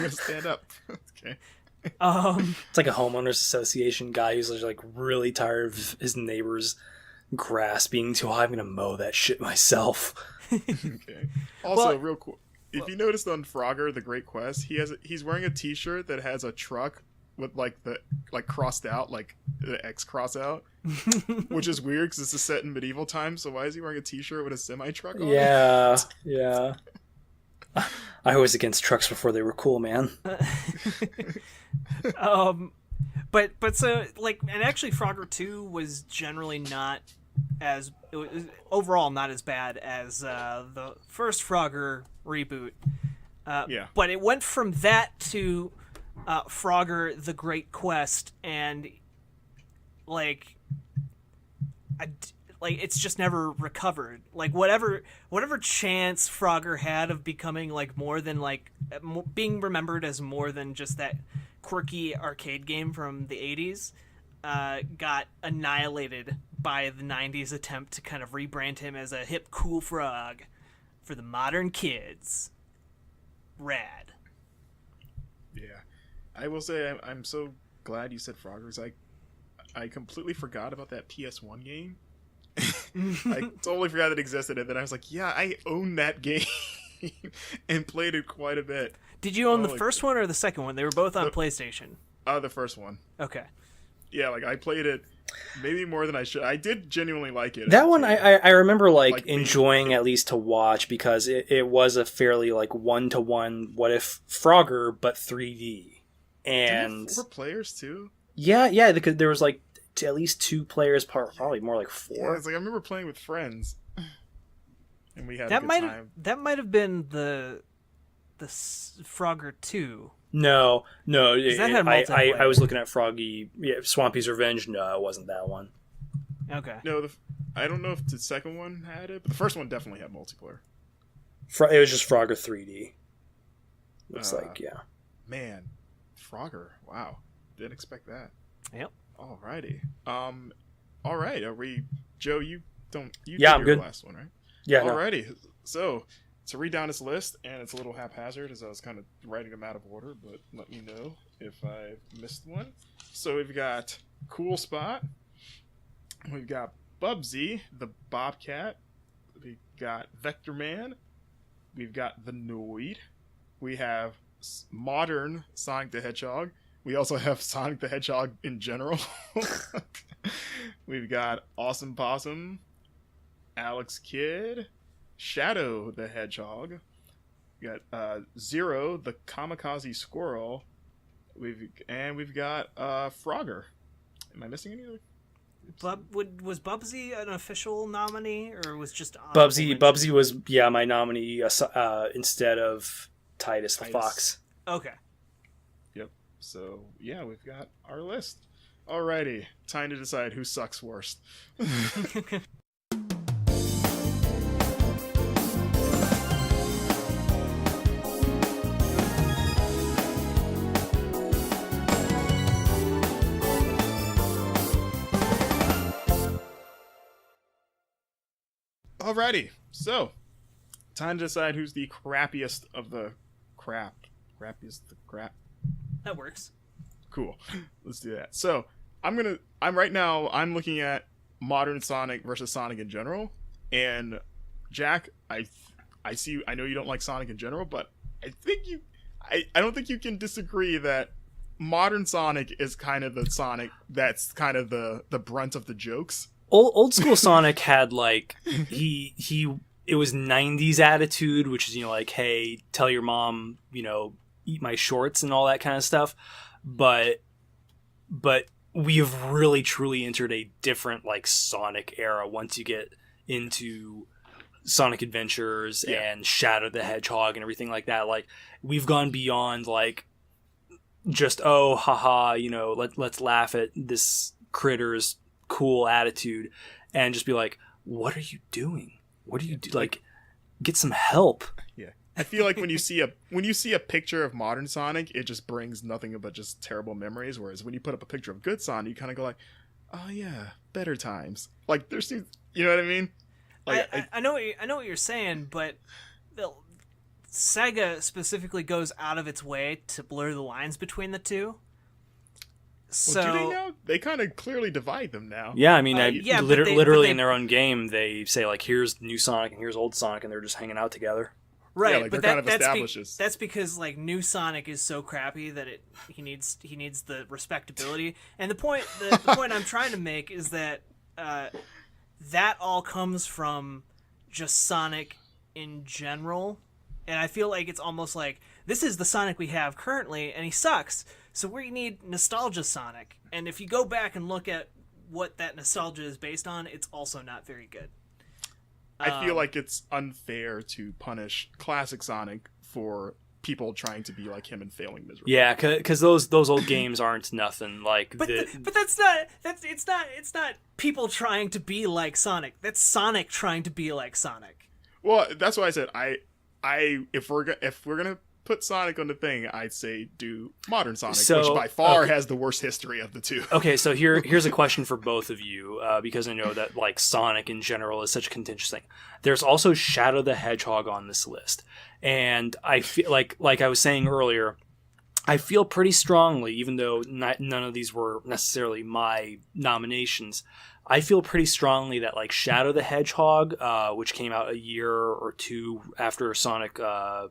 stand up. Okay. It's like a homeowners association guy who's like really tired of his neighbor's grass being too high. I'm gonna mow that shit myself. Okay. Also, real quick. If you noticed on Frogger: The Great Quest, he's wearing a T-shirt that has a truck with the crossed out, like the X cross out, which is weird because this is set in medieval times. So why is he wearing a T-shirt with a semi truck on? Yeah. I was against trucks before they were cool, man. But so like, and actually Frogger 2 was generally not as overall not as bad as the first Frogger reboot. But it went from that to Frogger: The Great Quest, and it's just never recovered. Like whatever chance Frogger had of becoming like more than being remembered as more than just that quirky arcade game from the 80s got annihilated by the 90s attempt to kind of rebrand him as a hip cool frog for the modern kids. Rad. Yeah. I will say I'm so glad you said Froggers. I completely forgot about that PS1 game. I totally forgot it existed, and then I was like, yeah, I own that game and played it quite a bit. Did you own the first one or the second one? They were both on PlayStation. The first one. Okay. Yeah, like I played it maybe more than I should. I did genuinely like it. That one I remember enjoying at least to watch, because it was a fairly like 1-to-1 What If Frogger but 3D. And 4 players too? Yeah, because there was like at least 2 players, probably more like 4. Yeah, it's like I remember playing with friends. And we had a good time. That might have been the Frogger 2. No. I was looking at Swampy's Revenge. No, it wasn't that one. Okay. No, I don't know if the second one had it, but the first one definitely had multiplayer. It was just Frogger 3D. Looks like, yeah. Man, Frogger. Wow. Didn't expect that. Yep. Alrighty. All right. Are we, Joe? You don't. You Yeah, did I'm your good. last one, right? Yeah. No. Alrighty. So to read down this list, and it's a little haphazard as I was kind of writing them out of order, but let me know if I missed one. So we've got Cool Spot. We've got Bubsy, the Bobcat. We've got Vector Man. We've got the Noid. We have modern Sonic the Hedgehog. We also have Sonic the Hedgehog in general. We've got Awesome Possum, Alex Kidd, Shadow the Hedgehog. We got Zero the Kamikaze Squirrel. We've got Frogger. Am I missing any? Was Bubsy an official nominee, or was just Bubsy was my nominee instead of Titus the Fox. Okay. Yep. So yeah, we've got our list. Alrighty, time to decide who sucks worst. Alrighty, so time to decide who's the crappiest of the crap. Crappiest the crap. That works. Cool. Let's do that. So I'm looking at modern Sonic versus Sonic in general, and Jack, I know you don't like Sonic in general, but I don't think you can disagree that modern Sonic is kind of the Sonic that's kind of the brunt of the jokes. Old school Sonic had like it was 90s attitude, which is, like, hey, tell your mom, eat my shorts and all that kind of stuff. But we have really truly entered a different like Sonic era once you get into Sonic Adventures and Shadow the Hedgehog and everything like that. Like, we've gone beyond like just, oh, haha, let's laugh at this critter's cool attitude and just be like, what are you doing? What do you do? Like, get some help. Yeah. I feel like when you see a picture of modern Sonic, it just brings nothing but just terrible memories. Whereas when you put up a picture of good Sonic, you kind of go like, oh yeah, better times. Like, there's, you know what I mean? Like, I know what you're saying, but Sega specifically goes out of its way to blur the lines between the two. So, well, do they now? They kind of clearly divide them now. Yeah, I mean, literally they, in their own game, they say like, here's new Sonic and here's old Sonic, and they're just hanging out together. Right, yeah, like, but kind of establishes. That's because like new Sonic is so crappy that he needs the respectability. And the point I'm trying to make is that that all comes from just Sonic in general. And I feel like it's almost like, this is the Sonic we have currently, and he sucks. So we need nostalgia Sonic. And if you go back and look at what that nostalgia is based on, it's also not very good. I feel like it's unfair to punish classic Sonic for people trying to be like him and failing miserably. Yeah, because those old games aren't nothing like. But it's not people trying to be like Sonic. That's Sonic trying to be like Sonic. Well, that's why I said if we're gonna put Sonic on the thing, I'd say do modern Sonic, which by far has the worst history of the two. Okay, so here's a question for both of you, because I know that like Sonic in general is such a contentious thing. There's also Shadow the Hedgehog on this list, and I feel like I was saying earlier, I feel pretty strongly, even though none of these were necessarily my nominations, I feel pretty strongly that like Shadow the Hedgehog, which came out a year or two after Sonic, God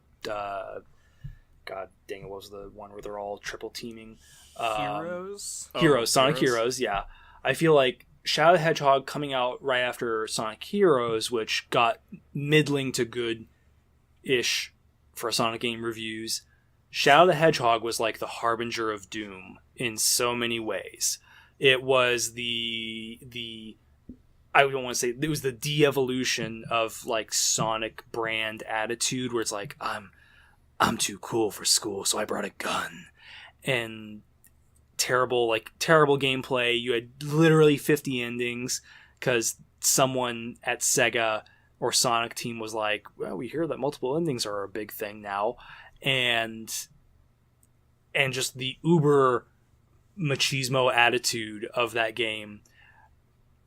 dang it, what was the one where they're all triple teaming? Sonic Heroes, yeah. I feel like Shadow the Hedgehog coming out right after Sonic Heroes, which got middling to good-ish for Sonic game reviews. Shadow the Hedgehog was like the harbinger of doom in so many ways. It was I don't want to say, it was the de-evolution of like Sonic brand attitude, where it's like, I'm too cool for school, so I brought a gun. And terrible gameplay. You had literally 50 endings because someone at Sega or Sonic team was like, well, we hear that multiple endings are a big thing now. And and just the uber machismo attitude of that game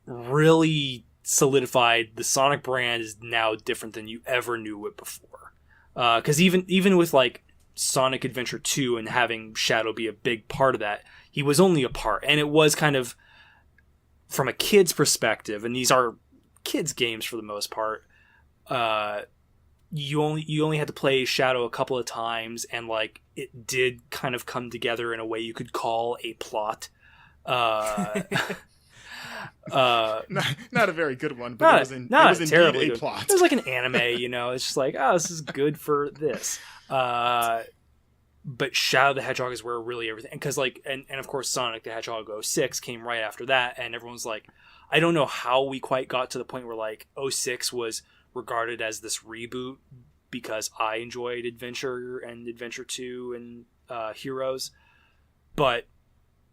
really solidified the Sonic brand is now different than you ever knew it before. Because even with like Sonic Adventure 2 and having Shadow be a big part of that, he was only a part, and it was kind of from a kid's perspective, and these are kids games for the most part. You only had to play Shadow a couple of times, and like it did kind of come together in a way you could call a plot. Not a very good one, but it was indeed a plot. It was like an anime, you know. It's just like, oh, this is good for this. But Shadow the Hedgehog is where really everything, because like, and of course Sonic the Hedgehog 06 came right after that, and everyone's like, I don't know how we quite got to the point where like 06 was regarded as this reboot, because I enjoyed Adventure and Adventure 2 and Heroes, but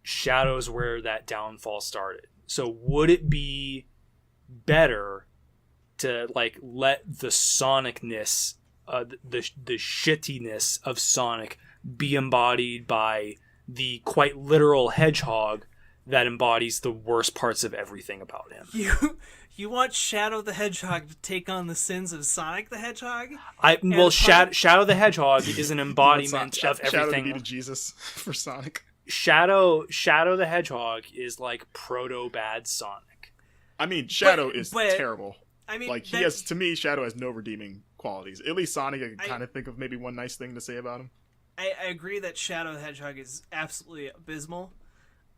Shadow's where that downfall started. So would it be better to like let the Sonicness, the shittiness of Sonic be embodied by the quite literal hedgehog that embodies the worst parts of everything about him? You want Shadow the Hedgehog to take on the sins of Sonic the Hedgehog? Shadow the Hedgehog is an embodiment of everything. Shadow to be the Jesus for Sonic. Shadow the Hedgehog is like proto bad Sonic. I mean, Shadow is terrible. I mean, like to me, Shadow has no redeeming qualities. At least Sonic, I can kind of think of maybe one nice thing to say about him. I agree that Shadow the Hedgehog is absolutely abysmal.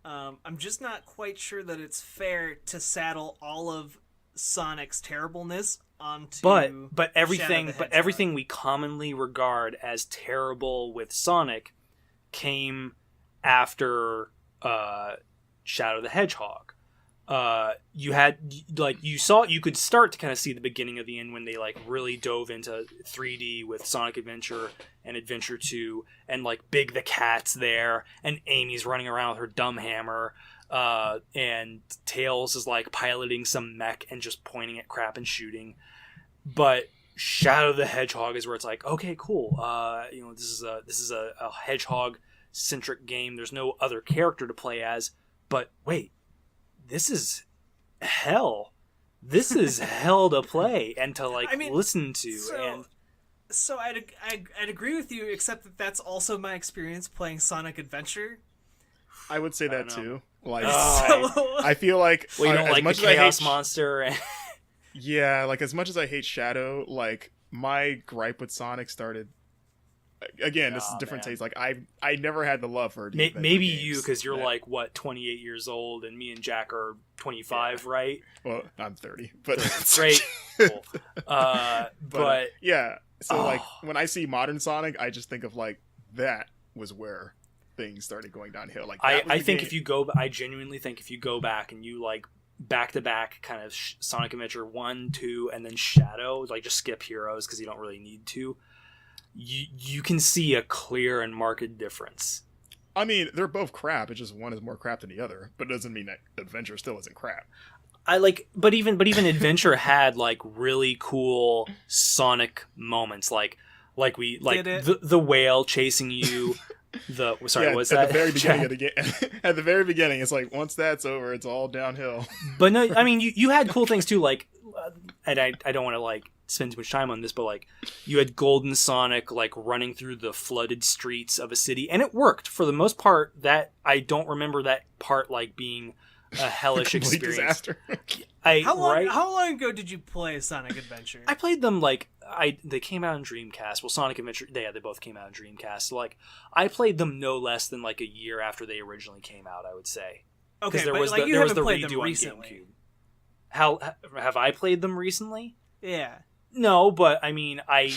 I'm just not quite sure that it's fair to saddle all of Sonic's terribleness onto but everything we commonly regard as terrible with Sonic came after Shadow the Hedgehog. You could start to kind of see the beginning of the end when they like really dove into 3D with Sonic Adventure and Adventure 2, and like Big the Cat's there, and Amy's running around with her dumb hammer, and Tails is like piloting some mech and just pointing at crap and shooting. But Shadow the Hedgehog is where it's like, okay, cool. This is a hedgehog centric game. There's no other character to play as, but wait, this is hell. This is hell to play and to listen to. So I'd agree with you, except that that's also my experience playing Sonic Adventure. I would say that too. Like, I feel like you don't like the Chaos Monster. Yeah, like as much as I hate Shadow, like my gripe with Sonic started. Again, this is different taste. Like I never had the love for it. Maybe you, because you're like 28 years old, and me and Jack are 25, right? Well, I'm 30, but great. Cool. But yeah. So like when I see modern Sonic, I just think of like that was where things started going downhill. Like I genuinely think if you go back and you like back to back kind of Sonic Adventure 1, 2, and then Shadow, like just skip Heroes because you don't really need to. You can see a clear and marked difference. I mean, they're both crap. It's just one is more crap than the other, but it doesn't mean that Adventure still isn't crap. But even Adventure had like really cool Sonic moments, like the whale chasing you. What's that? At the very beginning of the game. At the very beginning, it's like once that's over, it's all downhill. But no, I mean you had cool things too, like, and I don't want to like spend too much time on this, but like you had Golden Sonic like running through the flooded streets of a city, and it worked for the most part. That I don't remember that part like being a hellish experience. Disaster. How long ago did you play Sonic Adventure? I played them they came out in Dreamcast. Well, Sonic Adventure, they both came out in Dreamcast. So like I played them no less than like a year after they originally came out, I would say. Okay, there was the redo on GameCube. How have I played them recently? Yeah. No, but I mean, I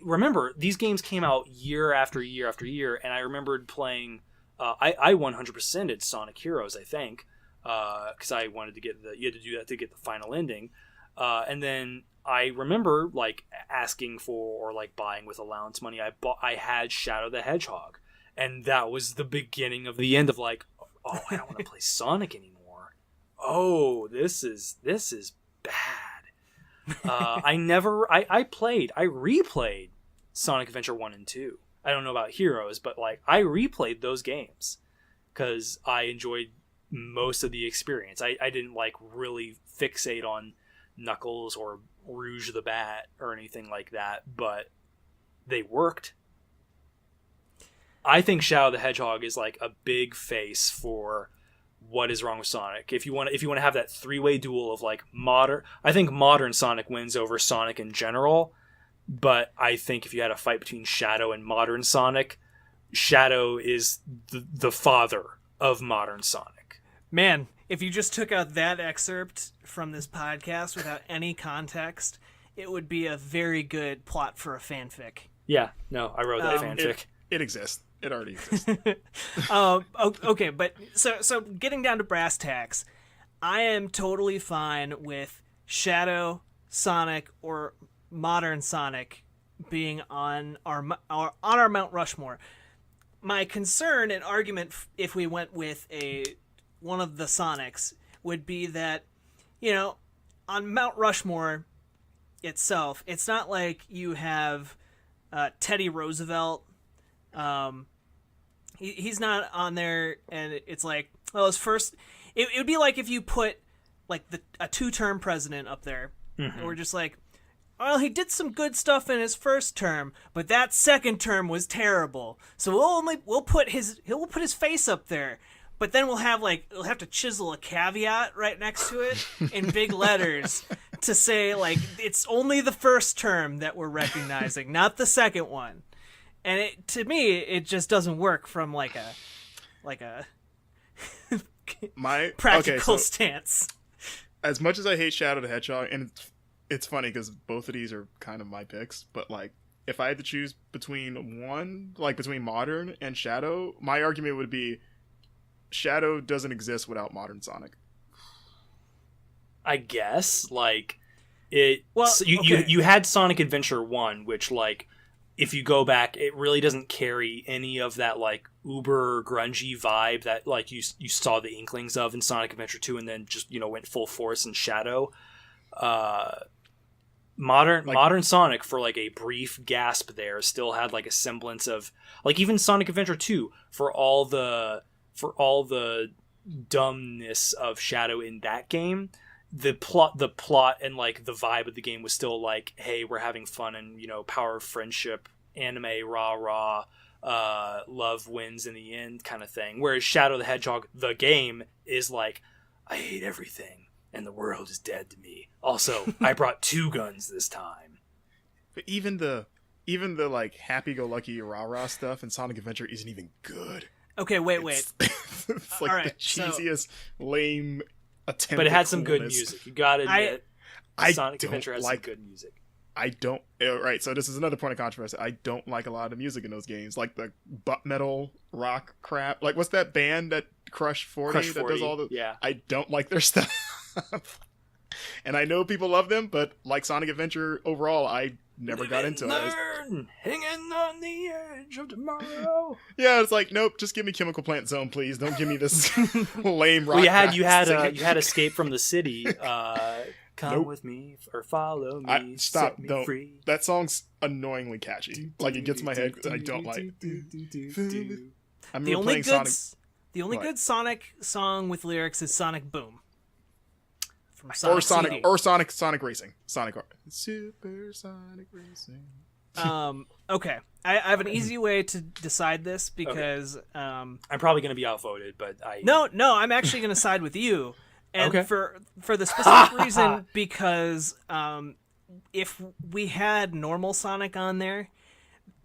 remember these games came out year after year after year, and I remembered playing. I 100%ed Sonic Heroes, I think, because I wanted to get you had to do that to get the final ending, and then I remember like asking for or like buying with allowance money. I had Shadow the Hedgehog, and that was the beginning of the end of like, oh, I don't want to play Sonic anymore. Oh, this is bad. I replayed Sonic Adventure 1 and 2. I don't know about Heroes, but like I replayed those games because I enjoyed most of the experience. I didn't like really fixate on Knuckles or Rouge the Bat or anything like that, but they worked. I think Shadow the Hedgehog is like a big face for what is wrong with Sonic. If you want to have that three-way duel of like I think modern Sonic wins over Sonic in general, but I think if you had a fight between Shadow and modern Sonic, Shadow is the father of modern Sonic. Man, if you just took out that excerpt from this podcast without any context, it would be a very good plot for a fanfic. Yeah, no, I wrote that fanfic. It exists. It already exists. Okay, but so getting down to brass tacks, I am totally fine with Shadow, Sonic, or modern Sonic being on our Mount Rushmore. My concern and argument, if we went with one of the Sonics, would be that, you know, on Mount Rushmore itself, it's not like you have Teddy Roosevelt. He's not on there, and it's like, well, his first. It would be like if you put like a 2-term president up there, and we're just like, well, he did some good stuff in his first term, but that second term was terrible. So he'll put his face up there, but then we'll have to chisel a caveat right next to it in big letters to say like it's only the first term that we're recognizing, not the second one. And to me, it just doesn't work from like a practical stance. As much as I hate Shadow the Hedgehog, and it's funny because both of these are kind of my picks, but like if I had to choose between between modern and Shadow, my argument would be Shadow doesn't exist without modern Sonic. I guess like it. Well, you had Sonic Adventure 1, which like if you go back, it really doesn't carry any of that like uber grungy vibe that like you saw the inklings of in Sonic Adventure 2, and then just went full force in Shadow. Modern Sonic, for like a brief gasp there, still had like a semblance of like even Sonic Adventure 2 for all the dumbness of Shadow in that game. The plot and like the vibe of the game was still like, hey, we're having fun and power of friendship, anime, rah, love wins in the end kind of thing. Whereas Shadow the Hedgehog, the game, is like, I hate everything and the world is dead to me. Also, I brought 2 guns this time. But even the like happy-go-lucky rah stuff in Sonic Adventure isn't even good. Okay, wait. It's like the cheesiest, lame attempt. But it had some good music. You gotta admit, Sonic Adventure has some good music. I don't. Right, so this is another point of controversy. I don't like a lot of music in those games, like the butt metal rock crap. Like, what's that band that Crush 40 that does all the? Yeah. I don't like their stuff. And I know people love them, but like Sonic Adventure overall, I never got into it. Hanging on the edge of tomorrow. Yeah, it's like, nope, just give me Chemical Plant Zone, please. Don't give me this lame rock. Well, you had Escape from the City. Come with me or follow me. Stop! Set me don't. Free. That song's annoyingly catchy. Like it gets in my head. I don't like. I remember playing Sonic. The only good Sonic song with lyrics is Sonic Boom. From Sonic Racing. Super Sonic Racing. Okay. I have an easy way to decide this because I'm probably going to be outvoted, but No, I'm actually going to side with you. And okay. for the specific reason because if we had normal Sonic on there,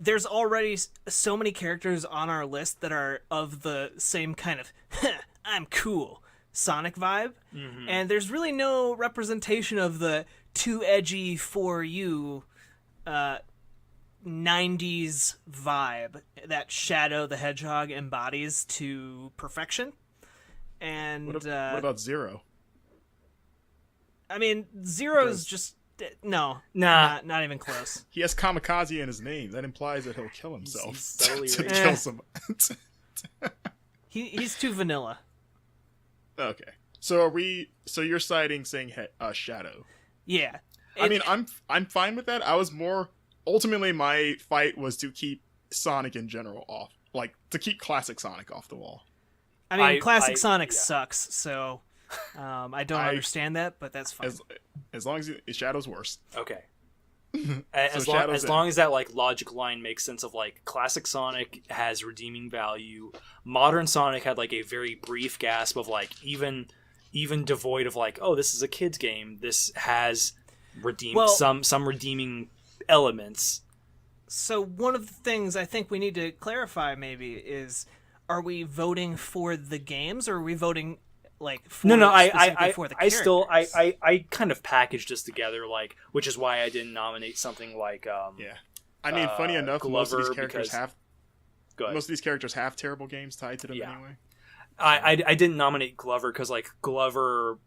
there's already so many characters on our list that are of the same kind of I'm cool Sonic vibe, and there's really no representation of the too edgy for you 90s vibe that Shadow the Hedgehog embodies to perfection. And what about Zero? I mean, Zero's just not even close. He has kamikaze in his name. That implies that he'll kill himself to kill kill someone. He's too vanilla. Okay, so you're saying Shadow? Yeah. I mean, I'm fine with that. I was more ultimately my fight was to keep Sonic in general off, like to keep classic Sonic off the wall. I mean, classic Sonic yeah. sucks, so I don't understand that, but that's fine. As long as Shadow's worse. Okay. So as long as that like logic line makes sense of like classic Sonic has redeeming value, modern Sonic had like a very brief gasp of like even devoid of like, oh, this is a kid's game. This has some redeeming elements. So one of the things I think we need to clarify maybe is, are we voting for the games, or are we voting like for for the characters? I kind of packaged this together, like, which is why I didn't nominate something like I mean, funny enough, Glover, most of these characters have terrible games tied to them anyway. I didn't nominate Glover because like Glover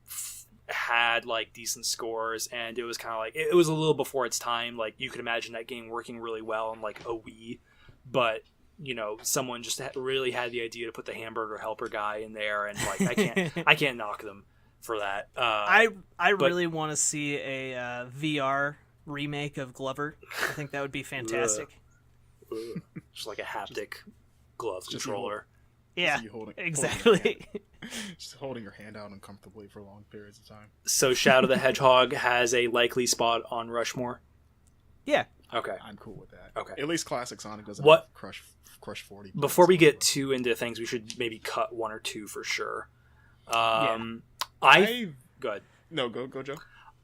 had like decent scores, and it was kind of like it was a little before its time. Like you could imagine that game working really well on like a Wii, but someone just really had the idea to put the hamburger helper guy in there, and like I can't knock them for that. I really want to see a VR remake of Glover. I think that would be fantastic. Just like a haptic glove controller. Yeah, exactly. Just holding your hand out uncomfortably for long periods of time. So Shadow the Hedgehog has a likely spot on Rushmore? Yeah. Okay. I'm cool with that. Okay. At least classic Sonic doesn't have Crush 40. Before we get too into things, we should maybe cut one or two for sure. Go ahead. No, go Joe.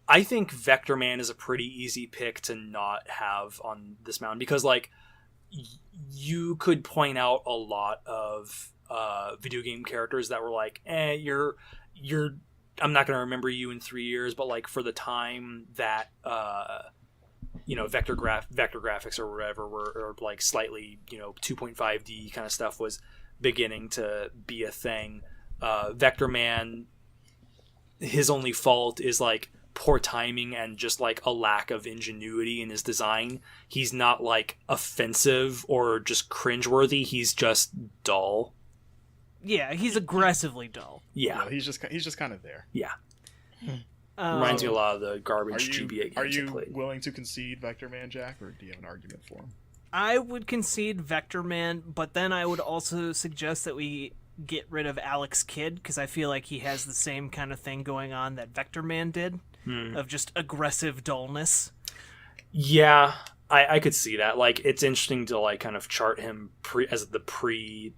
I think Vector Man is a pretty easy pick to not have on this mountain because like you could point out a lot of video game characters that were like, you're I'm not going to remember you in 3 years, but like for the time that vector graphics or whatever were like slightly 2.5D kind of stuff was beginning to be a thing. Vector Man, his only fault is like poor timing and just like a lack of ingenuity in his design. He's not like offensive or just cringeworthy. He's just dull. Yeah, he's aggressively dull. Yeah, he's just kind of there. Yeah, reminds me a lot of the garbage GBA games. Are you willing to concede Vector Man, Jack, or do you have an argument for him? I would concede Vector Man, but then I would also suggest that we get rid of Alex Kidd because I feel like he has the same kind of thing going on that Vector Man did, of just aggressive dullness. Yeah, I could see that. Like, it's interesting to like kind of chart him as the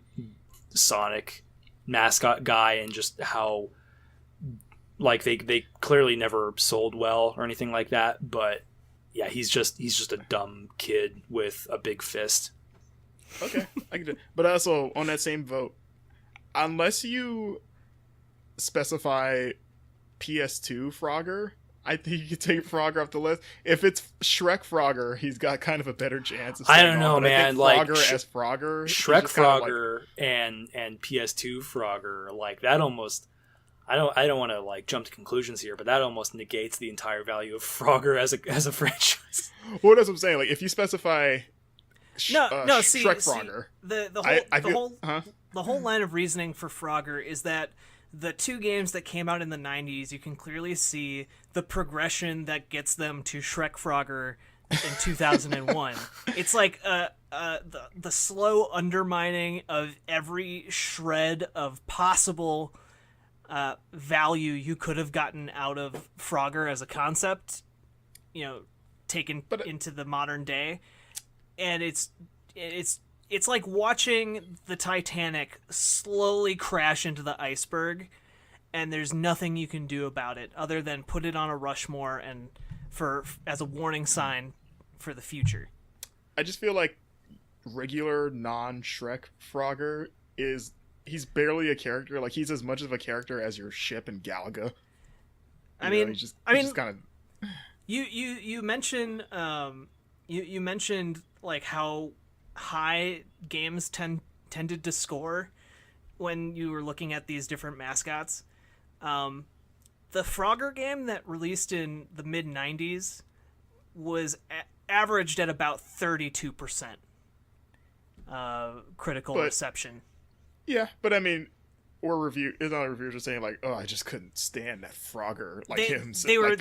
Sonic mascot guy, and just how like they clearly never sold well or anything like that, but yeah, he's just a dumb kid with a big fist. Okay, I can do it. But also on that same vote, unless you specify PS2 Frogger, I think you could take Frogger off the list. If it's Shrek Frogger, he's got kind of a better chance of I don't know, man. Like Frogger as Frogger, Shrek Frogger and PS2 Frogger, like that almost. I don't want to like jump to conclusions here, but that almost negates the entire value of Frogger as a franchise. Well, that's what I'm saying. Like if you specify Shrek Frogger, the whole line of reasoning for Frogger is that the two games that came out in the 90s, you can clearly see the progression that gets them to Shrek Frogger in 2001. It's like the slow undermining of every shred of possible value you could have gotten out of Frogger as a concept, taken into the modern day. And it's like watching the Titanic slowly crash into the iceberg, and there's nothing you can do about it other than put it on a Rushmore and as a warning sign for the future. I just feel like regular non-Shrek Frogger he's barely a character. Like he's as much of a character as your ship in Galaga. He's just kind of. You mentioned you mentioned like how high games tended to score when you were looking at these different mascots. The Frogger game that released in the mid 90s was averaged at about 32% critical reception. Yeah, but I mean, reviewers are saying like, "Oh, I just couldn't stand that Frogger."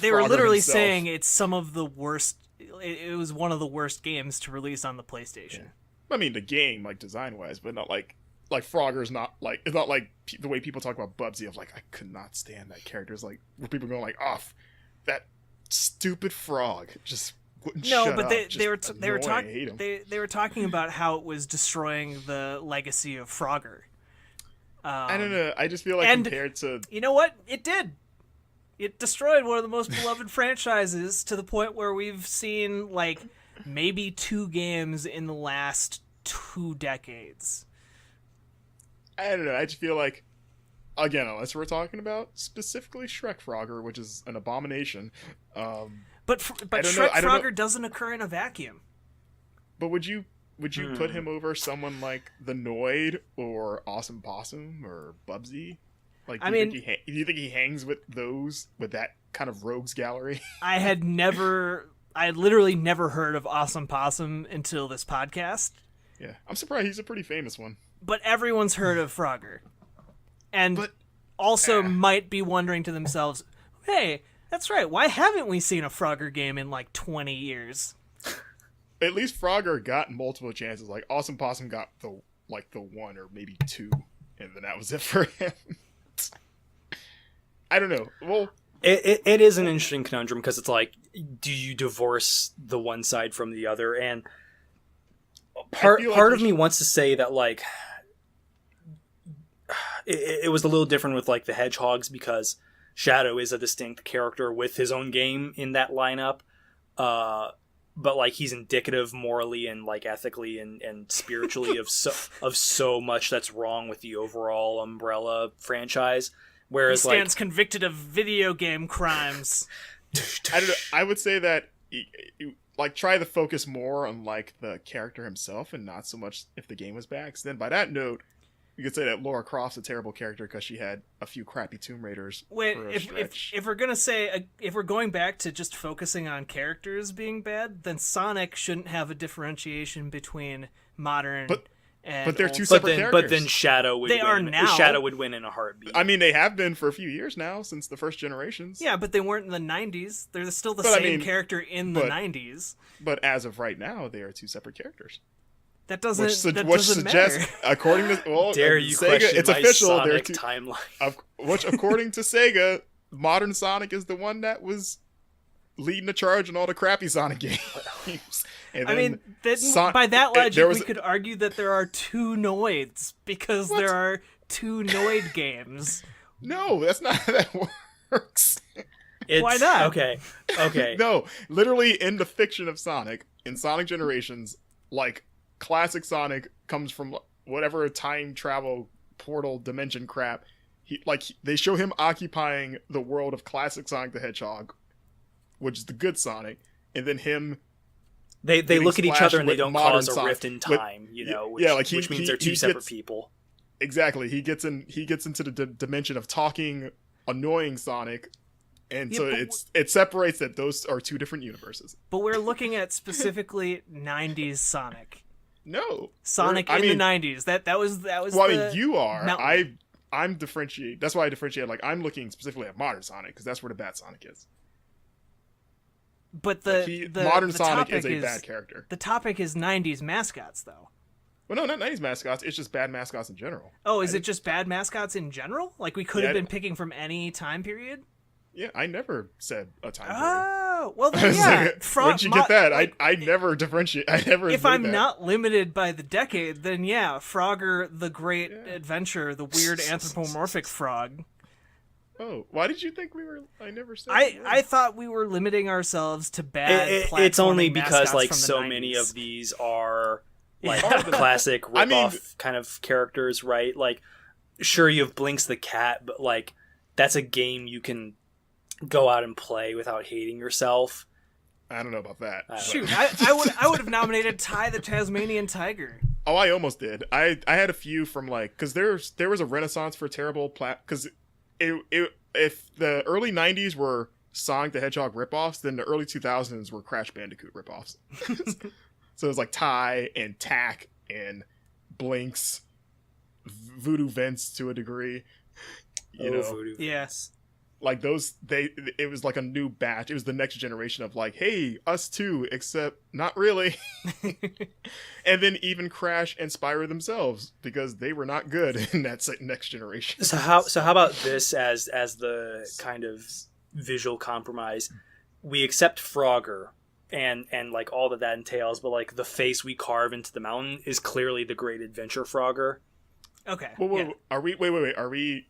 They were literally saying it's some of the worst. It was one of the worst games to release on the PlayStation. I mean, the game, like, design-wise, but not, like Frogger's not, like, it's not, like, the way people talk about Bubsy of, like, I could not stand that character. It's, like, where people go, like, off, that stupid frog just wouldn't shut up. No, but they were talking about how it was destroying the legacy of Frogger. I don't know. I just feel like compared to... You know what? It did. It destroyed one of the most beloved franchises to the point where we've seen, like, maybe 2 games in the last 2 decades. I don't know. I just feel like, again, unless we're talking about specifically Shrek Frogger, which is an abomination. But Shrek Frogger doesn't occur in a vacuum. But would you put him over someone like the Noid or Awesome Possum or Bubsy? Like, do you think he hangs with that kind of rogues gallery? I had literally never heard of Awesome Possum until this podcast. Yeah, I'm surprised. He's a pretty famous one. But everyone's heard of Frogger. And might be wondering to themselves, hey, that's right, why haven't we seen a Frogger game in like 20 years? At least Frogger got multiple chances. Like, Awesome Possum got the 1 or maybe 2, and then that was it for him. I don't know. Well, it is an interesting conundrum because it's like, do you divorce the one side from the other? And part of me wants to say that, like, it was a little different with, like, the Hedgehogs because Shadow is a distinct character with his own game in that lineup. But, like, he's indicative morally and, like, ethically and spiritually of so much that's wrong with the overall Umbrella franchise. Whereas, he stands convicted of video game crimes. I don't know. I would say that like, try to focus more on, like, the character himself and not so much if the game was bad. 'Cause then by that note, you could say that Lara Croft's a terrible character because she had a few crappy Tomb Raiders. Wait, if we're gonna say if we're going back to just focusing on characters being bad, then Sonic shouldn't have a differentiation between modern. But they're two separate characters. But then Shadow would win. Are now. Shadow would win in a heartbeat. I mean, they have been for a few years now, since the first generations. Yeah, but they weren't in the 90s. They're still the same character in the 90s. But as of right now, they are two separate characters. That doesn't suggests, matter. According to dare you Sega, question it's my official. Sonic timeline. Which, according to Sega, modern Sonic is the one that was leading the charge in all the crappy Sonic games. And I mean, by that logic, we could argue that there are 2 Noids because there are 2 Noid games. No, that's not how that works. Why not? Okay. No, literally in the fiction of Sonic, in Sonic Generations, like, classic Sonic comes from whatever time travel portal dimension crap. They show him occupying the world of classic Sonic the Hedgehog, which is the good Sonic, and then him. They look at each other and they don't cause a Sonic, rift in time, which means they're two separate people. Exactly, he gets into the dimension of talking, annoying Sonic, and so it separates that those are 2 different universes. But we're looking at specifically 90s Sonic. No, Sonic in the 90s. That was. Well, I mean, you are. I'm differentiate. That's why I differentiate. Like, I'm looking specifically at modern Sonic because that's where the bad Sonic is. But the modern Sonic is a bad character. The topic is 90s mascots, though. Well, no, not 90s mascots. It's just bad mascots in general. Oh, is it just bad mascots in general? Like, we could have been picking from any time period? Yeah, I never said a time period. Oh, well then, yeah. Where'd you get that? I never differentiate. If I'm not limited by the decade, then yeah, Frogger, the Great Adventure, the weird anthropomorphic frog. Oh, why did you think we were? I never said. I thought we were limiting ourselves to bad. It's only because, like, so 90s. many of these are like classic rip-off kind of characters, right? Like, sure, you have Blinks the cat, but, like, that's a game you can go out and play without hating yourself. I don't know about that. Shoot, I would have nominated Ty the Tasmanian Tiger. Oh, I almost did. I had a few from, like, because there was a renaissance for terrible because if the early 90s were Sonic the Hedgehog ripoffs, then the early 2000s were Crash Bandicoot ripoffs. So it was like Ty and Tack and Blinks, Voodoo Vince to a degree. Voodoo yes. like it was like a new batch. It was the next generation of like, hey, us too, except not really. And then even Crash and Spyro themselves, because they were not good in that next generation. So how about this as the kind of visual compromise? We accept Frogger and like all that entails, but like the face we carve into the mountain is clearly the Great Adventure Frogger. Okay. Well, are we? Wait. Are we?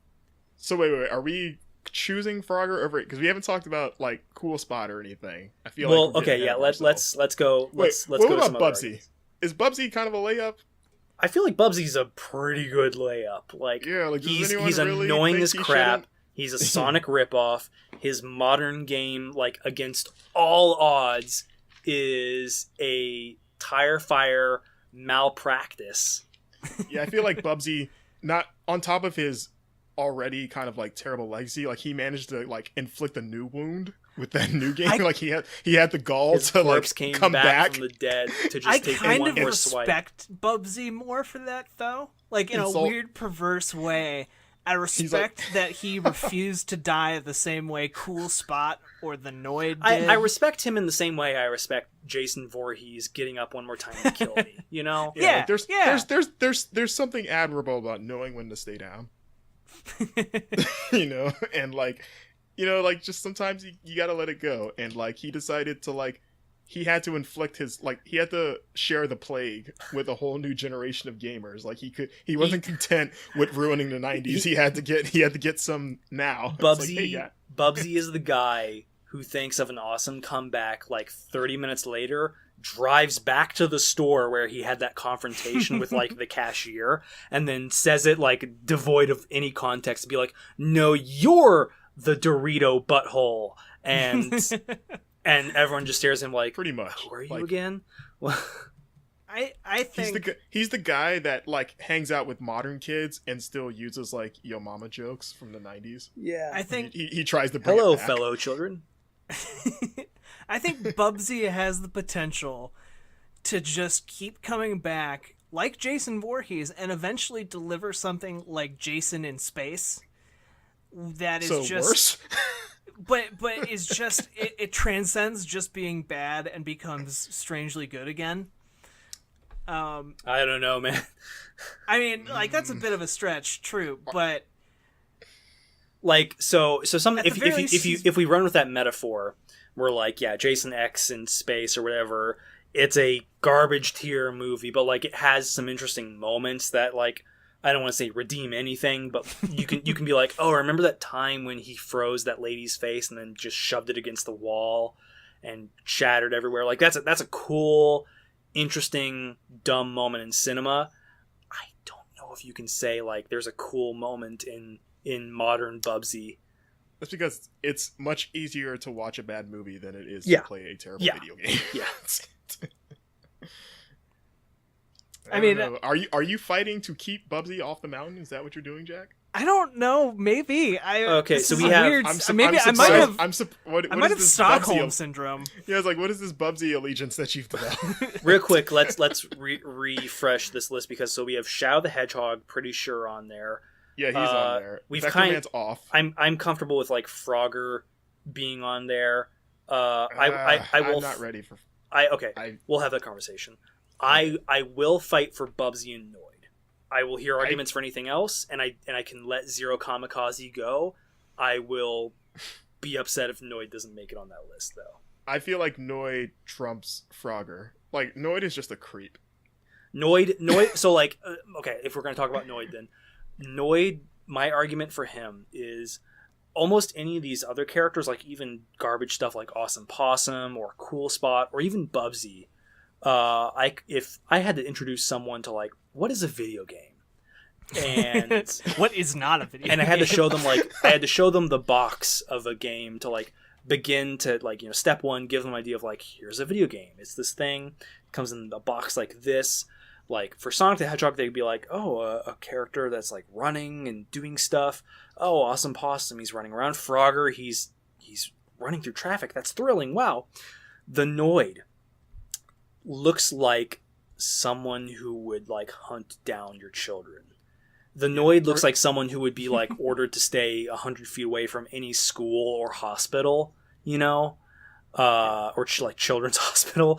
So wait. Are we choosing Frogger over it? Because we haven't talked about like Cool Spot or anything. I feel like okay, yeah. Let's go. Let's what go about to some Bubsy? Is Bubsy kind of a layup? I feel like Bubsy's a pretty good layup. Like, yeah, like he's really annoying as crap. Shouldn't? He's a Sonic ripoff. His modern game, like against all odds, is a tire fire malpractice. Yeah, I feel like Bubsy, not on top of his already kind of like terrible legacy, like he managed to like inflict a new wound with that new game. Like he had the gall his to like came come back from the dead to just take one more swipe. I kind of respect Bubsy more for that though, like in a weird perverse way. I respect that he refused to die the same way Cool Spot or the Noid did. I respect him in the same way I respect Jason Voorhees getting up one more time to kill me. You know? Yeah. There's something admirable about knowing when to stay down. You know, and like, you know, like just sometimes you gotta let it go. And like he decided to like. He had to inflict he had to share the plague with a whole new generation of gamers. Like he wasn't content with ruining the 90s. He had to get some now. Bubsy, like, hey, Bubsy is the guy who thinks of an awesome comeback like 30 minutes later, drives back to the store where he had that confrontation with like the cashier, and then says it like devoid of any context to be like, no, you're the Dorito butthole. And and everyone just stares at him like, pretty much. Who are you again? Well, I think he's the guy that like hangs out with modern kids and still uses like yo mama jokes from the 90s. Yeah, I think he tries to bring hello it back. fellow children. I think Bubsy has the potential to just keep coming back like Jason Voorhees and eventually deliver something like Jason in Space. That is so just worse. But it's just it transcends just being bad and becomes strangely good again. I don't know, man. I mean, like that's a bit of a stretch, true, but like so something if we run with that metaphor, we're like, yeah, Jason X in Space or whatever, it's a garbage tier movie, but like it has some interesting moments that like I don't want to say redeem anything, but you can be like, oh, remember that time when he froze that lady's face and then just shoved it against the wall and shattered everywhere? Like that's a cool, interesting, dumb moment in cinema. I don't know if you can say like there's a cool moment in modern Bubsy. That's because it's much easier to watch a bad movie than it is to play a terrible video game. Yeah. I mean, are you fighting to keep Bubsy off the mountain? Is that what you're doing, Jack? I don't know. Maybe okay. So we have. Weird. I might have Stockholm syndrome. Yeah, it's like, what is this Bubsy allegiance that you've developed? Real quick, let's refresh this list because we have Shadow the Hedgehog, pretty sure on there. Yeah, he's on there. We've Man's off. I'm comfortable with like Frogger being on there. I will. I'm not ready for. We'll have that conversation. I will fight for Bubsy and Noid. I will hear arguments for anything else, and I can let Zero Kamikaze go. I will be upset if Noid doesn't make it on that list, though. I feel like Noid trumps Frogger. Like, Noid is just a creep. Noid. So, like, okay, if we're going to talk about Noid, then Noid. My argument for him is almost any of these other characters, like even garbage stuff like Awesome Possum or Cool Spot or even Bubsy. If I had to introduce someone to like what is a video game and what is not a video game, and I had to show them the box of a game to like begin to like, you know, step one, give them an idea of like, here's a video game, it's this thing, it comes in a box like this. Like for Sonic the Hedgehog, they'd be like, oh, a character that's like running and doing stuff. Oh, Awesome Possum, he's running around. Frogger, he's running through traffic, that's thrilling. Wow. The Noid looks like someone who would like hunt down your children. The Noid looks like someone who would be like ordered to stay 100 feet away from any school or hospital, you know, or like children's hospital.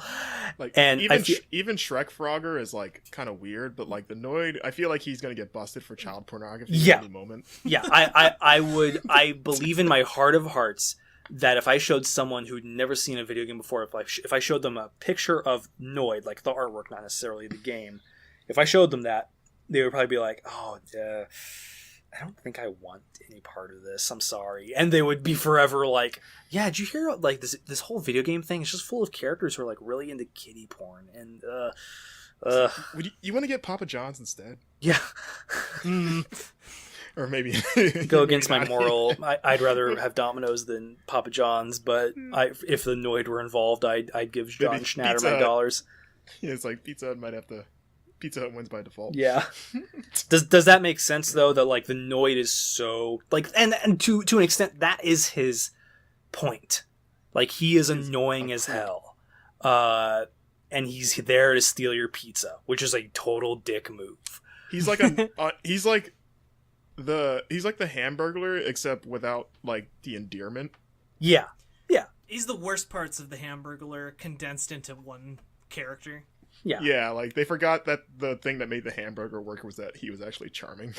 Like, and even Shrek Frogger is like kind of weird, but like the Noid, I feel like he's gonna get busted for child pornography at any moment. Yeah, I believe in my heart of hearts that if I showed someone who'd never seen a video game before, if I showed them a picture of Noid, like the artwork, not necessarily the game, if I showed them that, they would probably be like, "Oh, I don't think I want any part of this. I'm sorry," and they would be forever like, "Yeah, did you hear like this whole video game thing? It's just full of characters who are like really into kiddie porn and you want to get Papa John's instead? Yeah." Or maybe go against my moral. I'd rather have Domino's than Papa John's, but if the Noid were involved, I'd give John Schnatter my dollars. Yeah, it's like Pizza Hut wins by default. Yeah. Does that make sense though? That like the Noid is so like, and to an extent that is his point. Like he is annoying as hell, and he's there to steal your pizza, which is a total dick move. He's like he's like the Hamburglar except without like the endearment. Yeah. He's the worst parts of the Hamburglar condensed into one character. Yeah, like they forgot that the thing that made the Hamburger work was that he was actually charming.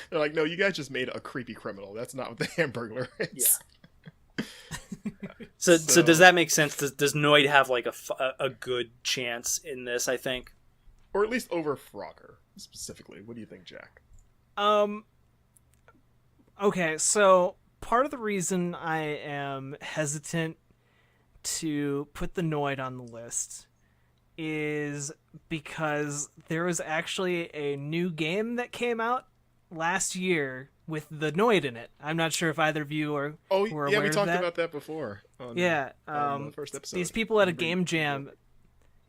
They're like, no, you guys just made a creepy criminal. That's not what the Hamburglar is. Yeah. So does that make sense? Does Noid have like a good chance in this? I think, or at least over Frogger specifically. What do you think, Jack? Okay, so part of the reason I am hesitant to put the Noid on the list is because there was actually a new game that came out last year with the Noid in it. I'm not sure if either of you were aware of that. We talked about that before. On the first episode. These people at a game jam.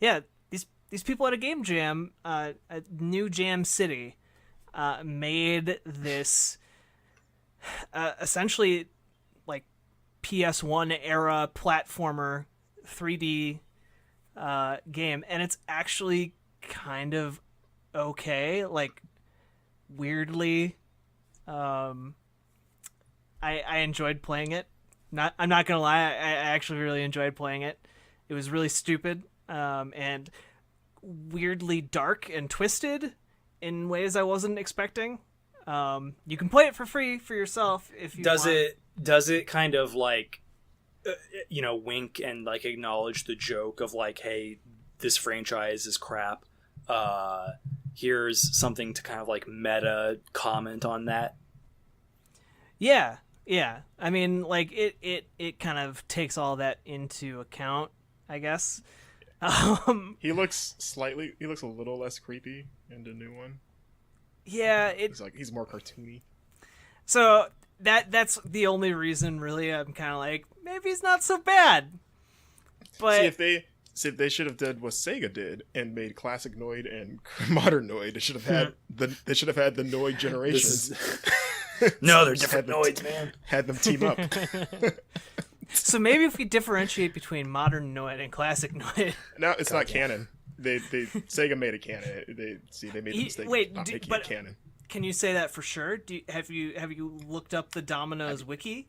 Yeah, these people at a game jam, at New Jam City, made this essentially like PS1 era platformer 3D game, and it's actually kind of okay. Like weirdly, I enjoyed playing it. I'm not gonna lie, I actually really enjoyed playing it. It was really stupid and weirdly dark and twisted in ways I wasn't expecting. You can play it for free for yourself if you want. Does it kind of like wink and like acknowledge the joke of like, hey, this franchise is crap, here's something to kind of like meta comment on that? Yeah I mean, like it kind of takes all that into account, I guess. He looks a little less creepy in the new one. Yeah, he's more cartoony. So that's the only reason, really. I'm kind of like, maybe he's not so bad. But see if they should have did what Sega did and made classic Noid and modern Noid. They should have had the Noid generations. No, they're different Noids, man. Had them team up. So maybe if we differentiate between modern Noid and classic Noid. No, it's not canon. They Sega made it canon. They made the mistake of not making it canon. Can you say that for sure? Have you looked up the Domino's wiki?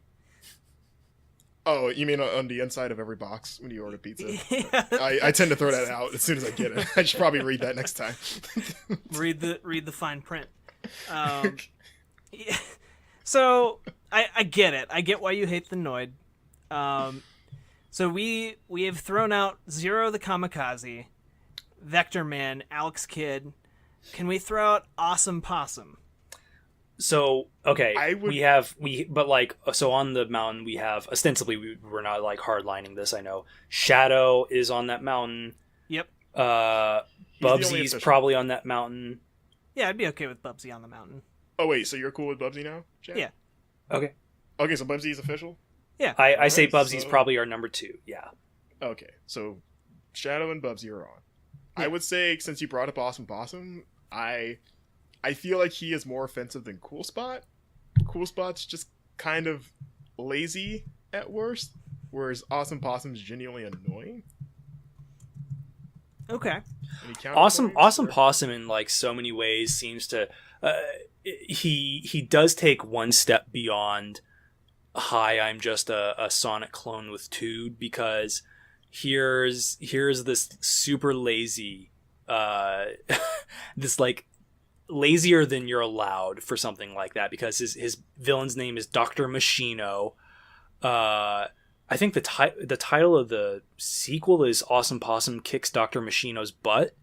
Oh, you mean on the inside of every box when you order pizza? Yeah. I tend to throw that out as soon as I get it. I should probably read that next time. read the fine print. Yeah. So I get it. I get why you hate the Noid. So we have thrown out Zero the Kamikaze, Vector Man, Alex Kidd. Can we throw out Awesome Possum? So okay, so on the mountain we have, ostensibly we're not like hardlining this. I know Shadow is on that mountain. Yep. Bubsy's probably on that mountain. Yeah, I'd be okay with Bubsy on the mountain. Oh wait, so you're cool with Bubsy now, Jack? Yeah. Okay. Okay, so Bubsy is official? Yeah. I say Bubsy's probably our number 2. Yeah. Okay, so Shadow and Bubsy are on. Yeah. I would say, since you brought up Awesome Possum, I feel like he is more offensive than Cool Spot. Cool Spot's just kind of lazy at worst, whereas Awesome Possum's genuinely annoying. Okay. Any Awesome counterpoints, or- Possum in like so many ways seems to he does take one step beyond hi, I'm just a Sonic clone with Toad, because here's this super lazy this like lazier than you're allowed for something like that, because his villain's name is Dr. Machino. I think the title of the sequel is Awesome Possum Kicks Dr. Machino's Butt,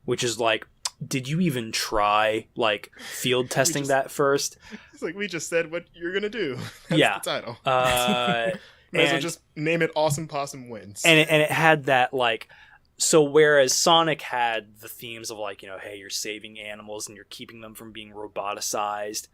which is like, did you even try like field testing that first? It's like we just said what you're gonna do. That's Yeah. the title. And, Might as well just name it Awesome Possum Wins. and it had that like, so whereas Sonic had the themes of like, you know, hey, you're saving animals and you're keeping them from being roboticized.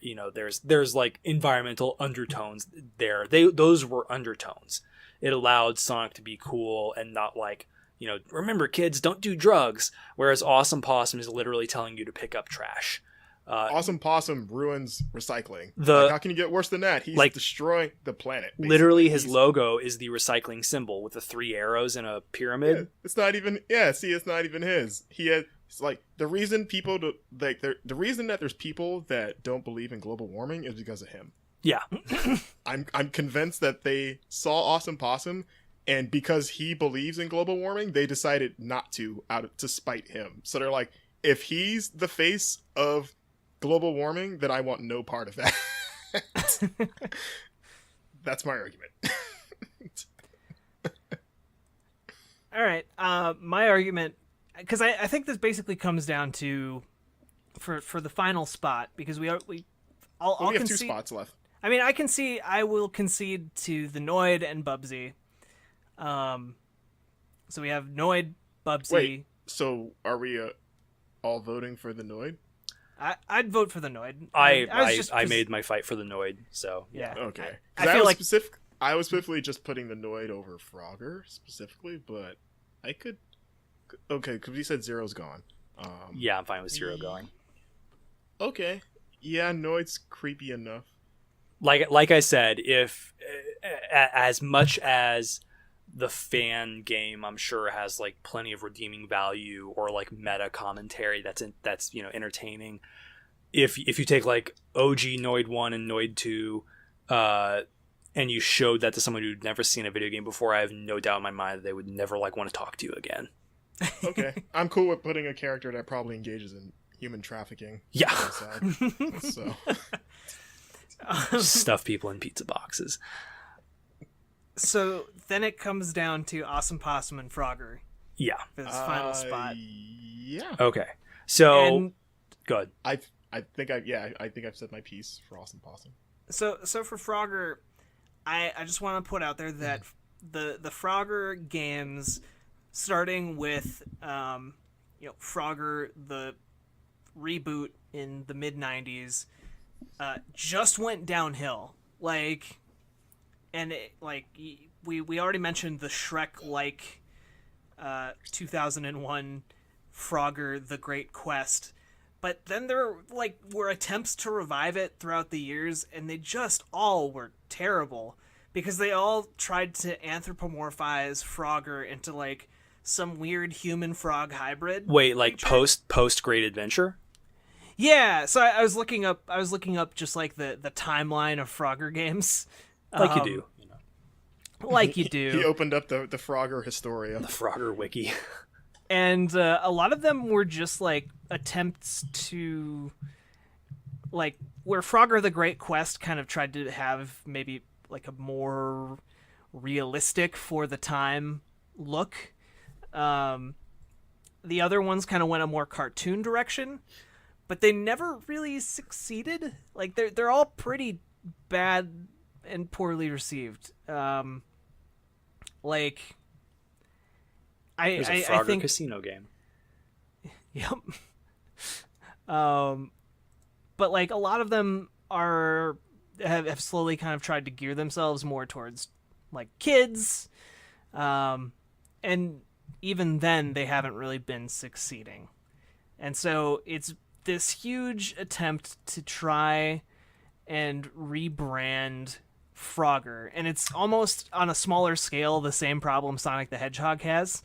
You know, there's like environmental undertones there. Those were undertones. It allowed Sonic to be cool and not like, you know, remember kids, don't do drugs. Whereas Awesome Possum is literally telling you to pick up trash. Awesome Possum ruins recycling. The- Like, how can you get worse than that? He's like, destroying the planet. Basically. Literally, his He's- logo is the recycling symbol with the 3 arrows in a pyramid. Yeah, it's not even. Yeah, see, it's not even his. He had. It's like the reason people do, like the reason that there's people that don't believe in global warming is because of him. Yeah. I'm convinced that they saw Awesome Possum, and because he believes in global warming, they decided not to to spite him. So they're like, if he's the face of global warming, then I want no part of that. That's my argument. All right. My argument, because I think this basically comes down to for the final spot, because I'll We have 2 concede. spots left. I mean, I will concede to the Noid and Bubsy. So we have Noid, Bubsy. Wait, so are we all voting for the Noid? I'd vote for the Noid. I made my fight for the Noid, so Yeah. Okay. I feel like I was specifically just putting the Noid over Frogger specifically, but I could. Okay, because you said Zero's gone. yeah, I'm fine with Zero going. Okay. Yeah, Noid's creepy enough. Like I said, if as much as the fan game, I'm sure has like plenty of redeeming value or like meta commentary that's you know entertaining. If you take like OG Noid 1 and Noid 2, and you showed that to someone who'd never seen a video game before, I have no doubt in my mind that they would never like want to talk to you again. Okay. I'm cool with putting a character that probably engages in human trafficking. Yeah. So Stuff people in pizza boxes. So then it comes down to Awesome Possum and Frogger Yeah. for this final spot. Yeah. Okay. So And good. I think I've said my piece for Awesome Possum. so for Frogger, I just want to put out there that the Frogger games, starting with Frogger the reboot in the mid '90s, just went downhill. Like, and we already mentioned the Shrek-like 2001 Frogger the Great Quest, but then there were attempts to revive it throughout the years, and they just all were terrible because they all tried to anthropomorphize Frogger into like some weird human frog hybrid. Wait, like creature. post Great Adventure? Yeah, so I was looking up just like the timeline of Frogger games. Like you do. You know. Like you He do. opened up the Frogger Historia. The Frogger wiki. And a lot of them were just like attempts to, like, where Frogger the Great Quest kind of tried to have maybe like a more realistic for the time look. The other ones kind of went a more cartoon direction, but they never really succeeded. Like they're all pretty bad and poorly received. Like There's a I Frogger think casino game. Yep. But like a lot of them have slowly kind of tried to gear themselves more towards like kids, and even then they haven't really been succeeding. And so it's this huge attempt to try and rebrand Frogger, and it's almost on a smaller scale the same problem Sonic the Hedgehog has.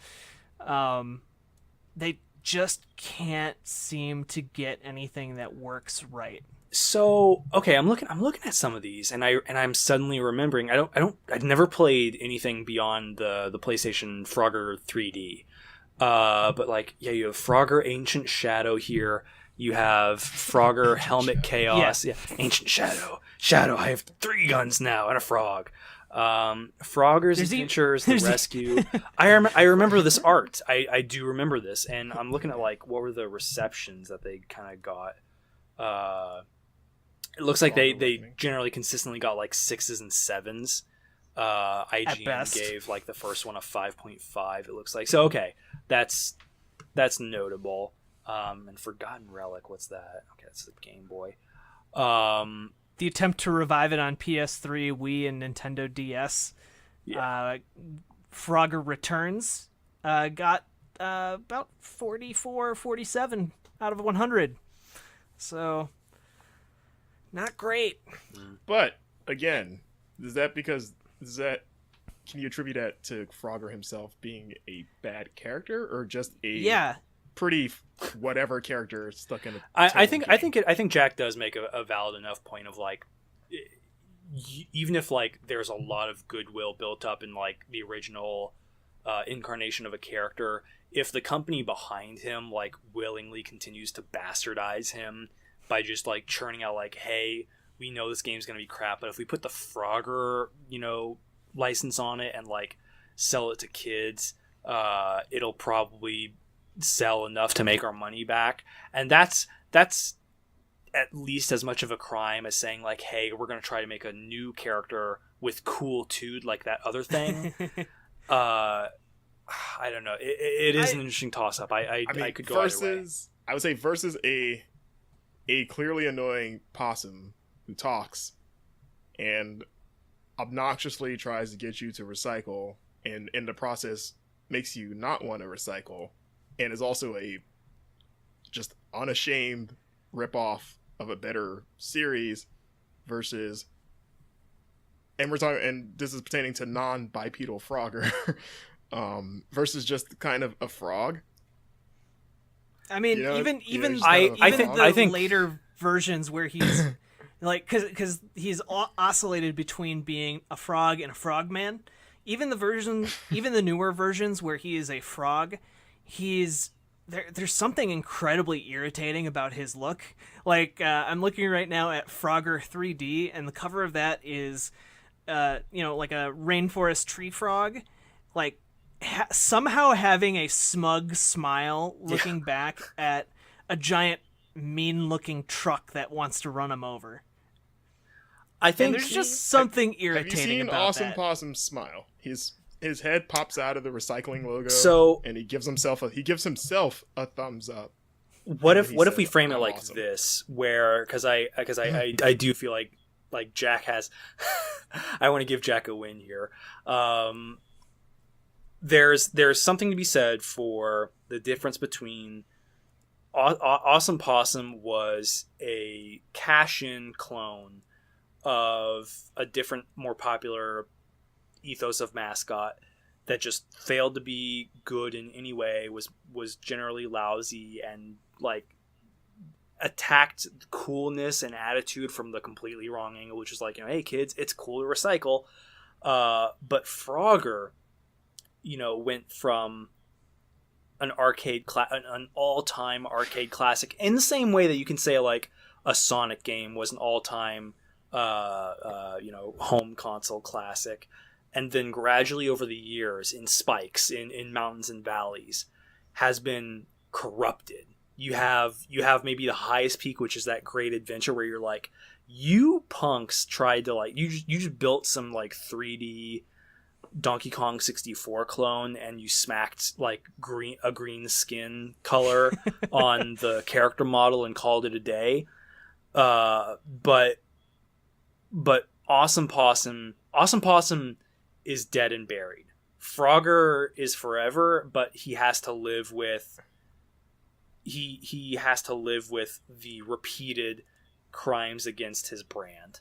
They just can't seem to get anything that works right. So okay, I'm looking at some of these, and I'm suddenly remembering I've never played anything beyond the PlayStation Frogger 3D, but like you have Frogger Ancient Shadow here. You have Frogger Helmet Chaos, Ancient Shadow. I have 3 guns now and a frog. Frogger's Adventures, The Rescue. I remember this art. I do remember this, and I'm looking at like what were the receptions that they kind of got. It looks like they generally consistently got like 6s and 7s. IGN gave like the first one a 5.5. It looks like so. Okay, that's notable. And Forgotten Relic, what's that? Okay, that's the Game Boy. The attempt to revive it on PS3, Wii, and Nintendo DS. Frogger Returns got about 44, 47 out of 100. So, not great. But, again, can you attribute that to Frogger himself being a bad character, or just a pretty whatever character stuck in a I think Jack does make a valid enough point of like, even if like there's a lot of goodwill built up in like the original incarnation of a character, if the company behind him like willingly continues to bastardize him by just like churning out like, hey, we know this game's gonna be crap, but if we put the Frogger license on it and like sell it to kids, it'll probably sell enough to make our money back. And that's at least as much of a crime as saying like, hey, we're going to try to make a new character with cool tude like that other thing. I don't know. It is an interesting toss-up. I could go either way. I would say versus a clearly annoying possum who talks and obnoxiously tries to get you to recycle, and in the process makes you not want to recycle, and is also a just unashamed ripoff of a better series, versus, and this is pertaining to non-bipedal Frogger, versus just kind of a frog. I mean, even I think later versions where he's like, because he's oscillated between being a frog and a frogman. Even the newer versions where he is a frog, there's something incredibly irritating about his look. Like, I'm looking right now at Frogger 3D, and the cover of that is, like a rainforest tree frog, like somehow having a smug smile, looking back at a giant, mean-looking truck that wants to run him over. I think there's just something irritating about that. Have you seen Awesome Possum's smile? His head pops out of the recycling logo, and he gives himself a thumbs up. What if we frame it like awesome. This, where because I do feel like Jack has, I want to give Jack a win here. There's something to be said for the difference between Awesome Possum was a cash-in clone of a different, more popular ethos of Mascot that just failed to be good in any way, was generally lousy, and like attacked coolness and attitude from the completely wrong angle, which is like, hey kids, it's cool to recycle. But Frogger, went from an all-time arcade classic in the same way that you can say like a Sonic game was an all-time home console classic, and then gradually over the years in spikes in mountains and valleys has been corrupted. You have maybe the highest peak, which is that Great Adventure, where you're like, you punks tried to like, you just built some like 3D Donkey Kong 64 clone, and you smacked like a green skin color on the character model and called it a day. But Awesome Possum is dead and buried. Frogger is forever, but he has to live with the repeated crimes against his brand.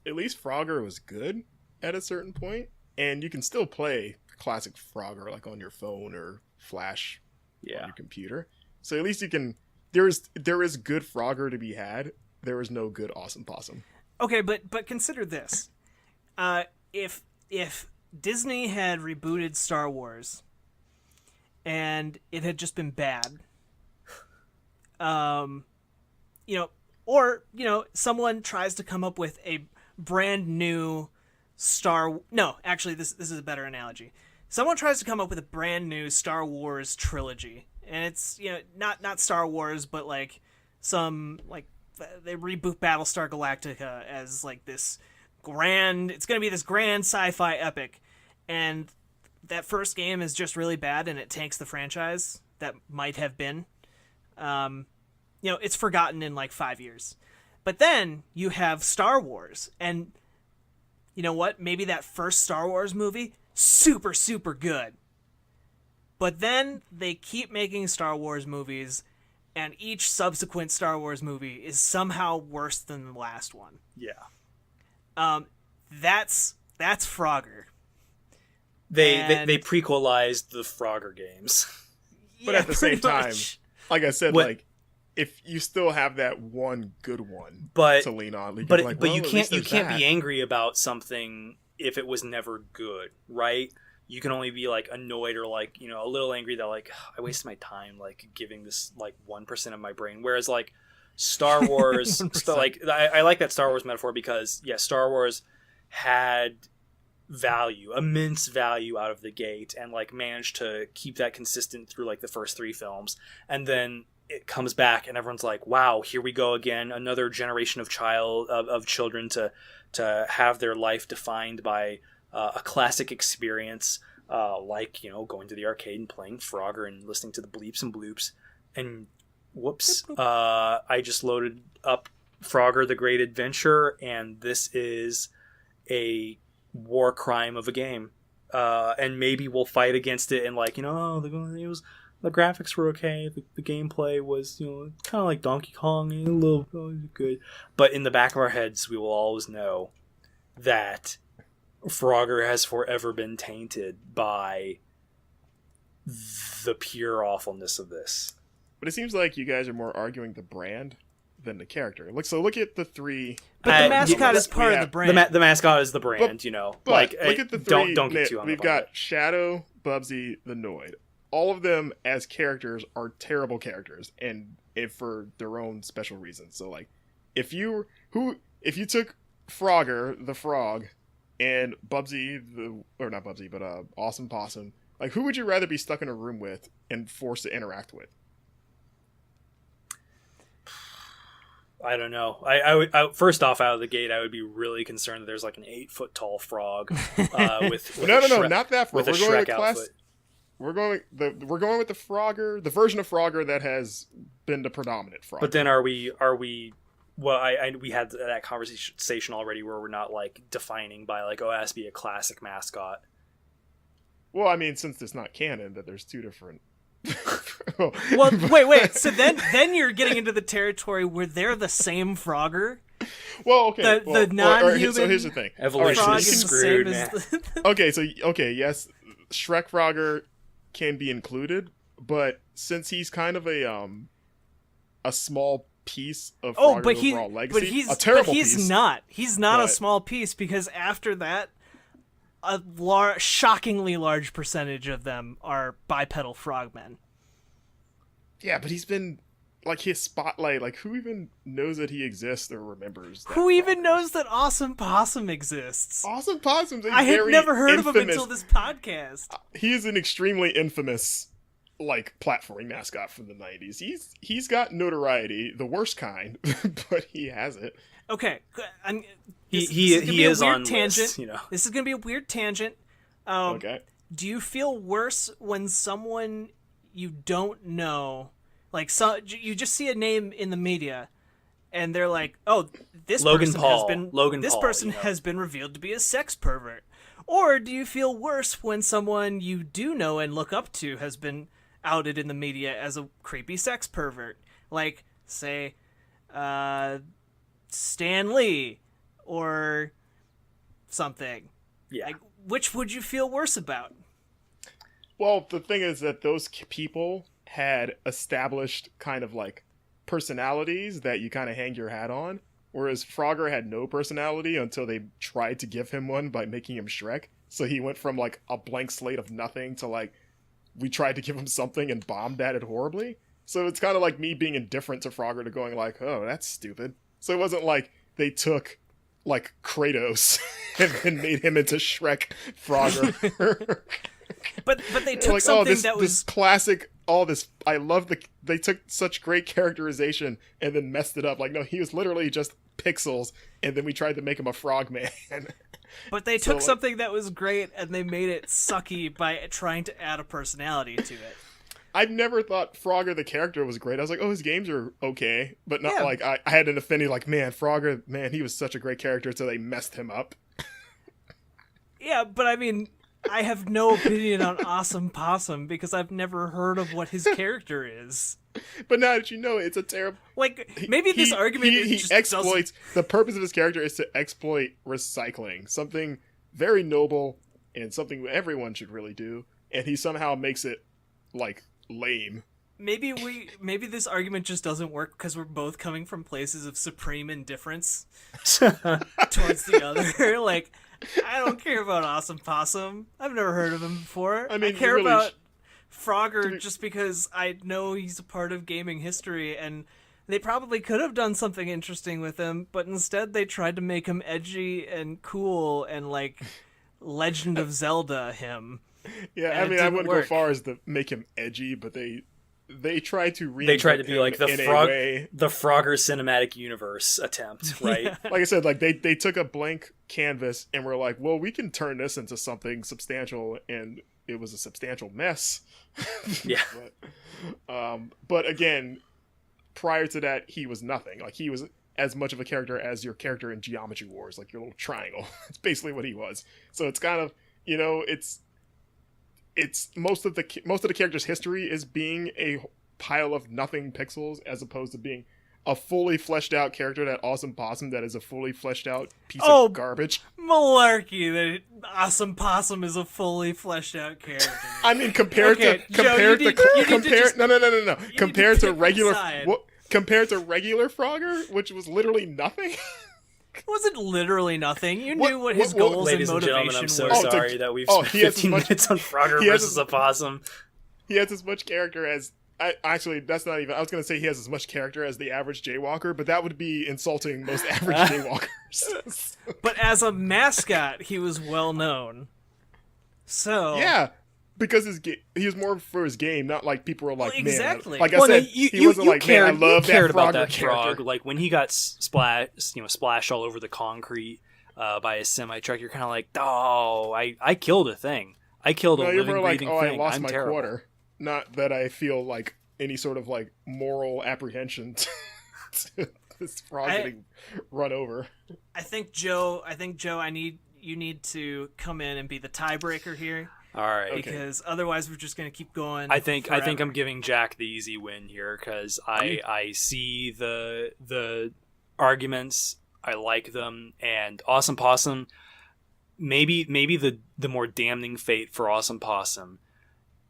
At least Frogger was good at a certain point, and you can still play classic Frogger like on your phone or Flash on Yeah. your computer. So at least you can. There is good Frogger to be had. There is no good Awesome Possum. Okay, but consider this: if Disney had rebooted Star Wars, and it had just been bad, someone tries to come up with a brand new actually, this is a better analogy. Someone tries to come up with a brand new Star Wars trilogy, and it's not Star Wars, but like some like they reboot Battlestar Galactica as like this grand. It's going to be this grand sci-fi epic, and that first game is just really bad, and it tanks the franchise that might have been. It's forgotten in like 5 years. But then you have Star Wars, and you know what? Maybe that first Star Wars movie, super, super good. But then they keep making Star Wars movies, and each subsequent Star Wars movie is somehow worse than the last one. Yeah. That's Frogger. They prequelized the Frogger games. But at the same pretty time, much. like I said, like if you still have that one good one to lean on, you can't be angry about something if it was never good, right? You can only be like annoyed or like a little angry that like I wasted my time like giving this like 1% of my brain. Whereas like Star Wars, I like that Star Wars metaphor because Star Wars had immense value out of the gate, and like managed to keep that consistent through like the first 3 films, and then it comes back and everyone's like, wow, here we go again, another generation of children to have their life defined by a classic experience, like going to the arcade and playing Frogger and listening to the bleeps and bloops, and whoops, I just loaded up Frogger: The Great Adventure, and this is a war crime of a game, and maybe we'll fight against it and like the graphics were okay, the gameplay was kind of like Donkey Kong, a little good, but in the back of our heads we will always know that Frogger has forever been tainted by the pure awfulness of this. But it seems like you guys are more arguing the brand than the character. Look at the 3. But the mascot is part of the brand. The mascot is the brand, But look at the 3. Don't get too hung We've up got on it. Shadow, Bubsy, the Noid. All of them as characters are terrible characters, and for their own special reasons. So like, if you took Frogger, the frog, and Bubsy, not Bubsy, but Awesome Possum, like who would you rather be stuck in a room with and forced to interact with? I don't know. I first off, out of the gate, I would be really concerned that there's like an 8-foot tall frog with no, not that frog. With a Shrek outfit. We're going with the Frogger, the version of Frogger that has been the predominant Frogger. But then are we? Well, we had that conversation already where we're not like defining by like, oh, it has to be a classic mascot. Well, I mean, since it's not canon, that there's 2 different. Well, wait. So then you're getting into the territory where they're the same Frogger. Well, okay. The non-human. So here's the thing. Evolution is screwed, man. Yes, Shrek Frogger can be included, but since he's kind of a small piece of Frogger's overall legacy, a terrible piece. He's not a small piece, because after that, a shockingly large percentage of them are bipedal frogmen. Yeah, but he's been like his spotlight. Like, who even knows that he exists or remembers? Who even knows that Awesome Possum exists? Awesome Possum's I had never heard of him until this podcast. He is an extremely infamous, like, platforming mascot from the 90s. He's got notoriety, the worst kind, but he has it. Okay, he is on tangent. Lists, This is gonna be a weird tangent. Okay. Do you feel worse when someone you don't know, like, you just see a name in the media, and they're like, "Oh, this person has been revealed to be a sex pervert," or do you feel worse when someone you do know and look up to has been outed in the media as a creepy sex pervert, like, say, Stan Lee or something? Yeah. Like, which would you feel worse about? Well, the thing is that those people had established kind of like personalities that you kind of hang your hat on, whereas Frogger had no personality until they tried to give him one by making him Shrek. So he went from like a blank slate of nothing to like we tried to give him something and bombed at it horribly. So it's kind of like me being indifferent to Frogger to going like, oh, that's stupid. So it wasn't like they took like Kratos and then made him into Shrek Frogger. But they took like, something that was this classic. They took such great characterization and then messed it up. Like, no, he was literally just pixels, and then we tried to make him a frogman. But they took something that was great and they made it sucky by trying to add a personality to it. I've never thought Frogger the character was great. I was like, oh, his games are okay, but not like I had an affinity. Like, man, Frogger, man, he was such a great character until they messed him up. Yeah, but I mean, I have no opinion on Awesome Possum because I've never heard of what his character is. But now that you know, it's a terrible. Like, maybe this argument he just exploits. The purpose of his character is to exploit recycling, something very noble and something everyone should really do, and he somehow makes it like lame. Maybe this argument just doesn't work because we're both coming from places of supreme indifference towards the other. Like, I don't care about Awesome Possum. I've never heard of him before. I mean, I care really about Frogger just because I know he's a part of gaming history, and they probably could have done something interesting with him, but instead they tried to make him edgy and cool and like Legend of Zelda him. Yeah, I mean, I wouldn't go far as to make him edgy, but they tried to They tried to be like the Frogger cinematic universe attempt, right? Yeah. Like I said, like they took a blank canvas and were like, well, we can turn this into something substantial, and it was a substantial mess. Yeah. But again, prior to that, he was nothing. Like, he was as much of a character as your character in Geometry Wars, like your little triangle. It's basically what he was. So it's kind of, you know, it's most of the character's history is being a pile of nothing pixels, as opposed to being a fully fleshed out character, that Awesome Possum that is a fully fleshed out piece of garbage. Malarkey that Awesome Possum is a fully fleshed out character. I mean, compared to regular Frogger, which was literally nothing. It wasn't literally nothing. You knew what his goals and motivation were. Ladies and gentlemen, I'm so sorry that we've spent 15 minutes on Frogger versus a possum. He has as much character as... actually, that's not even... I was going to say he has as much character as the average jaywalker, but that would be insulting most average jaywalkers. But as a mascot, he was well known. So... Yeah, because he was more for his game, not like people were like, well, exactly. Man... Like I said, he wasn't like, man, I love that Frogger character. Like, when he got splashed all over the concrete by a semi-truck, you're kind of like, oh, I killed a thing. I killed a living, breathing thing. I lost I'm my terrible. quarter. Not that I feel like any sort of like moral apprehension to this frog getting run over. I think Joe, you need to come in and be the tiebreaker here. All right. Because otherwise we're just going to keep going. I think I'm giving Jack the easy win here because I see the arguments, I like them, and Awesome Possum. Maybe the more damning fate for Awesome Possum,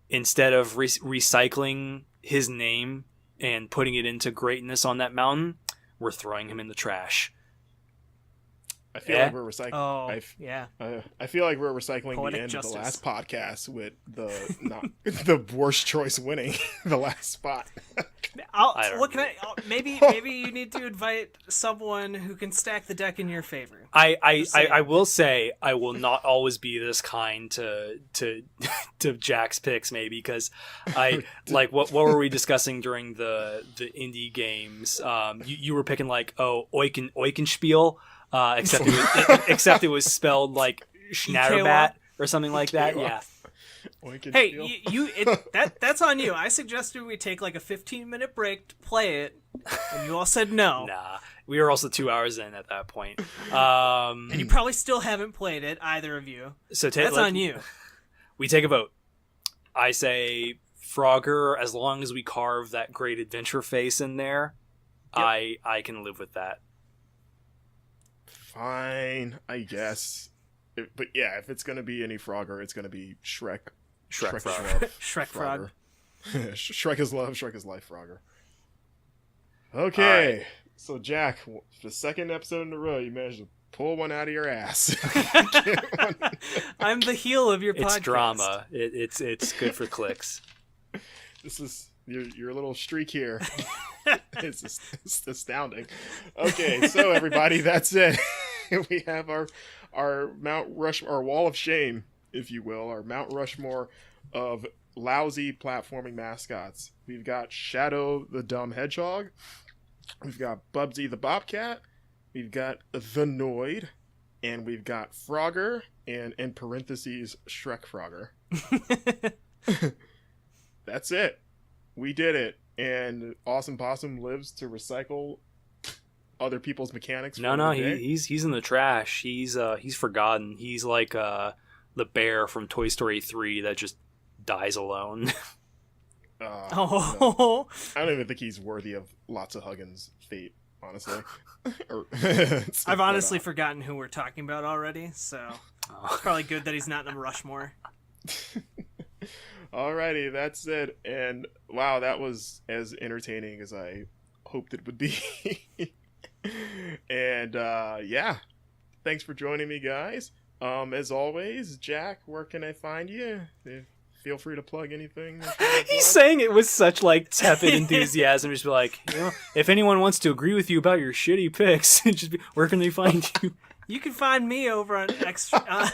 instead of recycling his name and putting it into greatness on that mountain, we're throwing him in the trash. I feel like we're recycling. Oh, yeah. I feel like we're recycling Poetic the end justice. of the last podcast with the worst choice winning the last spot. Maybe you need to invite someone who can stack the deck in your favor. I will say I will not always be this kind to Jack's picks, maybe, because I like what were we discussing during the indie games? You were picking like Eukenspiel. Except it was spelled like Schnatterbat or something like that. Yeah. Hey, that's on you. I suggested we take like a 15-minute break to play it, and you all said no. Nah, we were also 2 hours in at that point. And you probably still haven't played it, either of you. So that's on you. We take a vote. I say Frogger, as long as we carve that great adventure face in there. Yep. I can live with that. Fine, I guess. But yeah, if it's going to be any Frogger, it's going to be Shrek Shrek Frog. Shrek Frog. Shrek is love, Shrek is life, Frogger. Okay, right. So Jack, the second episode in a row, you managed to pull one out of your ass. I'm the heel of your podcast. It's drama. It's good for clicks. This is your little streak here. It's astounding. Okay, so everybody, that's it. We have our Mount Rushmore, our wall of shame, if you will, our Mount Rushmore of lousy platforming mascots. We've got Shadow the Dumb Hedgehog. We've got Bubsy the Bobcat. We've got the Noid. And we've got Frogger, and in parentheses, Shrek Frogger. That's it. We did it. And Awesome Possum lives to recycle other people's mechanics. No, he's in the trash. He's forgotten. He's like the bear from Toy Story 3 that just dies alone. No. I don't even think he's worthy of Lots of Huggins' fate, honestly. I've honestly forgotten who we're talking about already, so it's probably good that he's not in a Rushmore. Alrighty, that's it. And wow, that was as entertaining as I hoped it would be. And yeah, thanks for joining me, guys. As always, Jack, where can I find you? Feel free to plug anything. He's saying it with such like tepid enthusiasm. Just be like, if anyone wants to agree with you about your shitty picks, just be, where can they find you? You can find me over on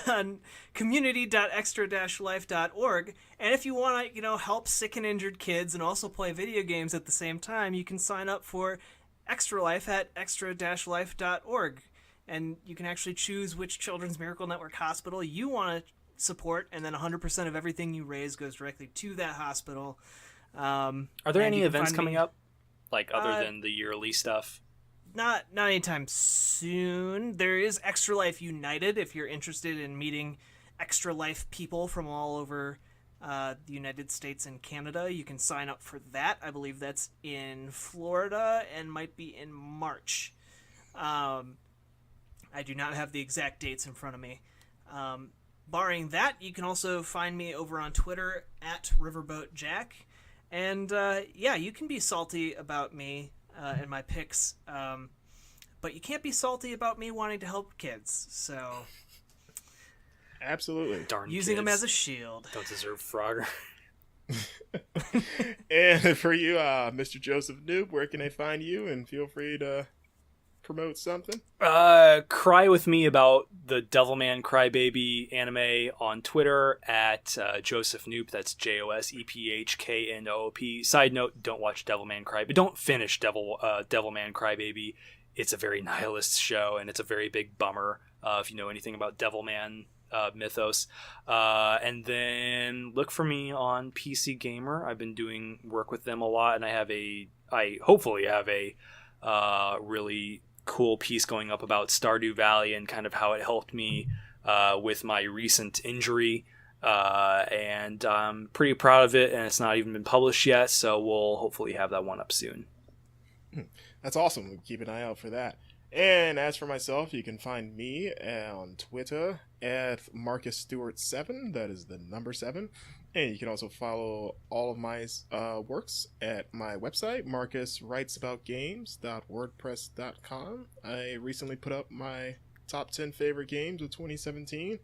on community.extra-life.org, and if you want to, help sick and injured kids and also play video games at the same time, you can sign up for Extra Life at extra-life.org, and you can actually choose which Children's Miracle Network hospital you want to support, and then 100% of everything you raise goes directly to that hospital. Are there any events coming up, like other than the yearly stuff? Not anytime soon. There is Extra Life United if you're interested in meeting Extra Life people from all over the United States and Canada. You can sign up for that. I believe that's in Florida and might be in March. I do not have the exact dates in front of me. Barring that, you can also find me over on Twitter at RiverboatJack. And yeah, you can be salty about me and my picks, but you can't be salty about me wanting to help kids. So, absolutely, darn using kids them as a shield. Don't deserve Frogger. And for you, Mr. Joseph Knoop, where can I find you? And feel free to promote something. Cry with me about the Devilman Crybaby anime on Twitter at Joseph Knoop. That's JOSEPHKNOOP. Side note: don't watch Devilman Crybaby. Don't finish Devilman Crybaby. It's a very nihilist show, and it's a very big bummer if you know anything about Devilman mythos. And then look for me on PC Gamer. I've been doing work with them a lot, and I hopefully have a really cool piece going up about Stardew Valley and kind of how it helped me with my recent injury, and I'm pretty proud of it, and it's not even been published yet, so we'll hopefully have that one up soon. That's awesome. We'll keep an eye out for that. And as for myself, you can find me on Twitter at MarcusStewart7. That is the number 7. And you can also follow all of my works at my website, marcuswritesaboutgames.wordpress.com. I recently put up my top 10 favorite games of 2017.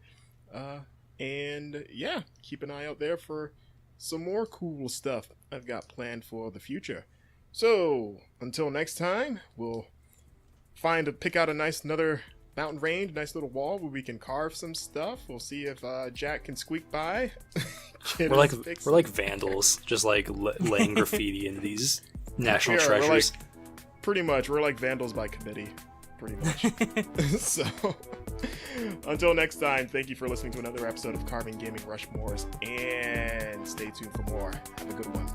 And yeah, keep an eye out there for some more cool stuff I've got planned for the future. So, until next time, we'll pick out another mountain range, nice little wall where we can carve some stuff. We'll see if Jack can squeak by. We're like vandals, just like laying graffiti in these national treasures. We're like vandals by committee, pretty much. So, until next time, thank you for listening to another episode of Carving Gaming Rushmores, and stay tuned for more. Have a good one.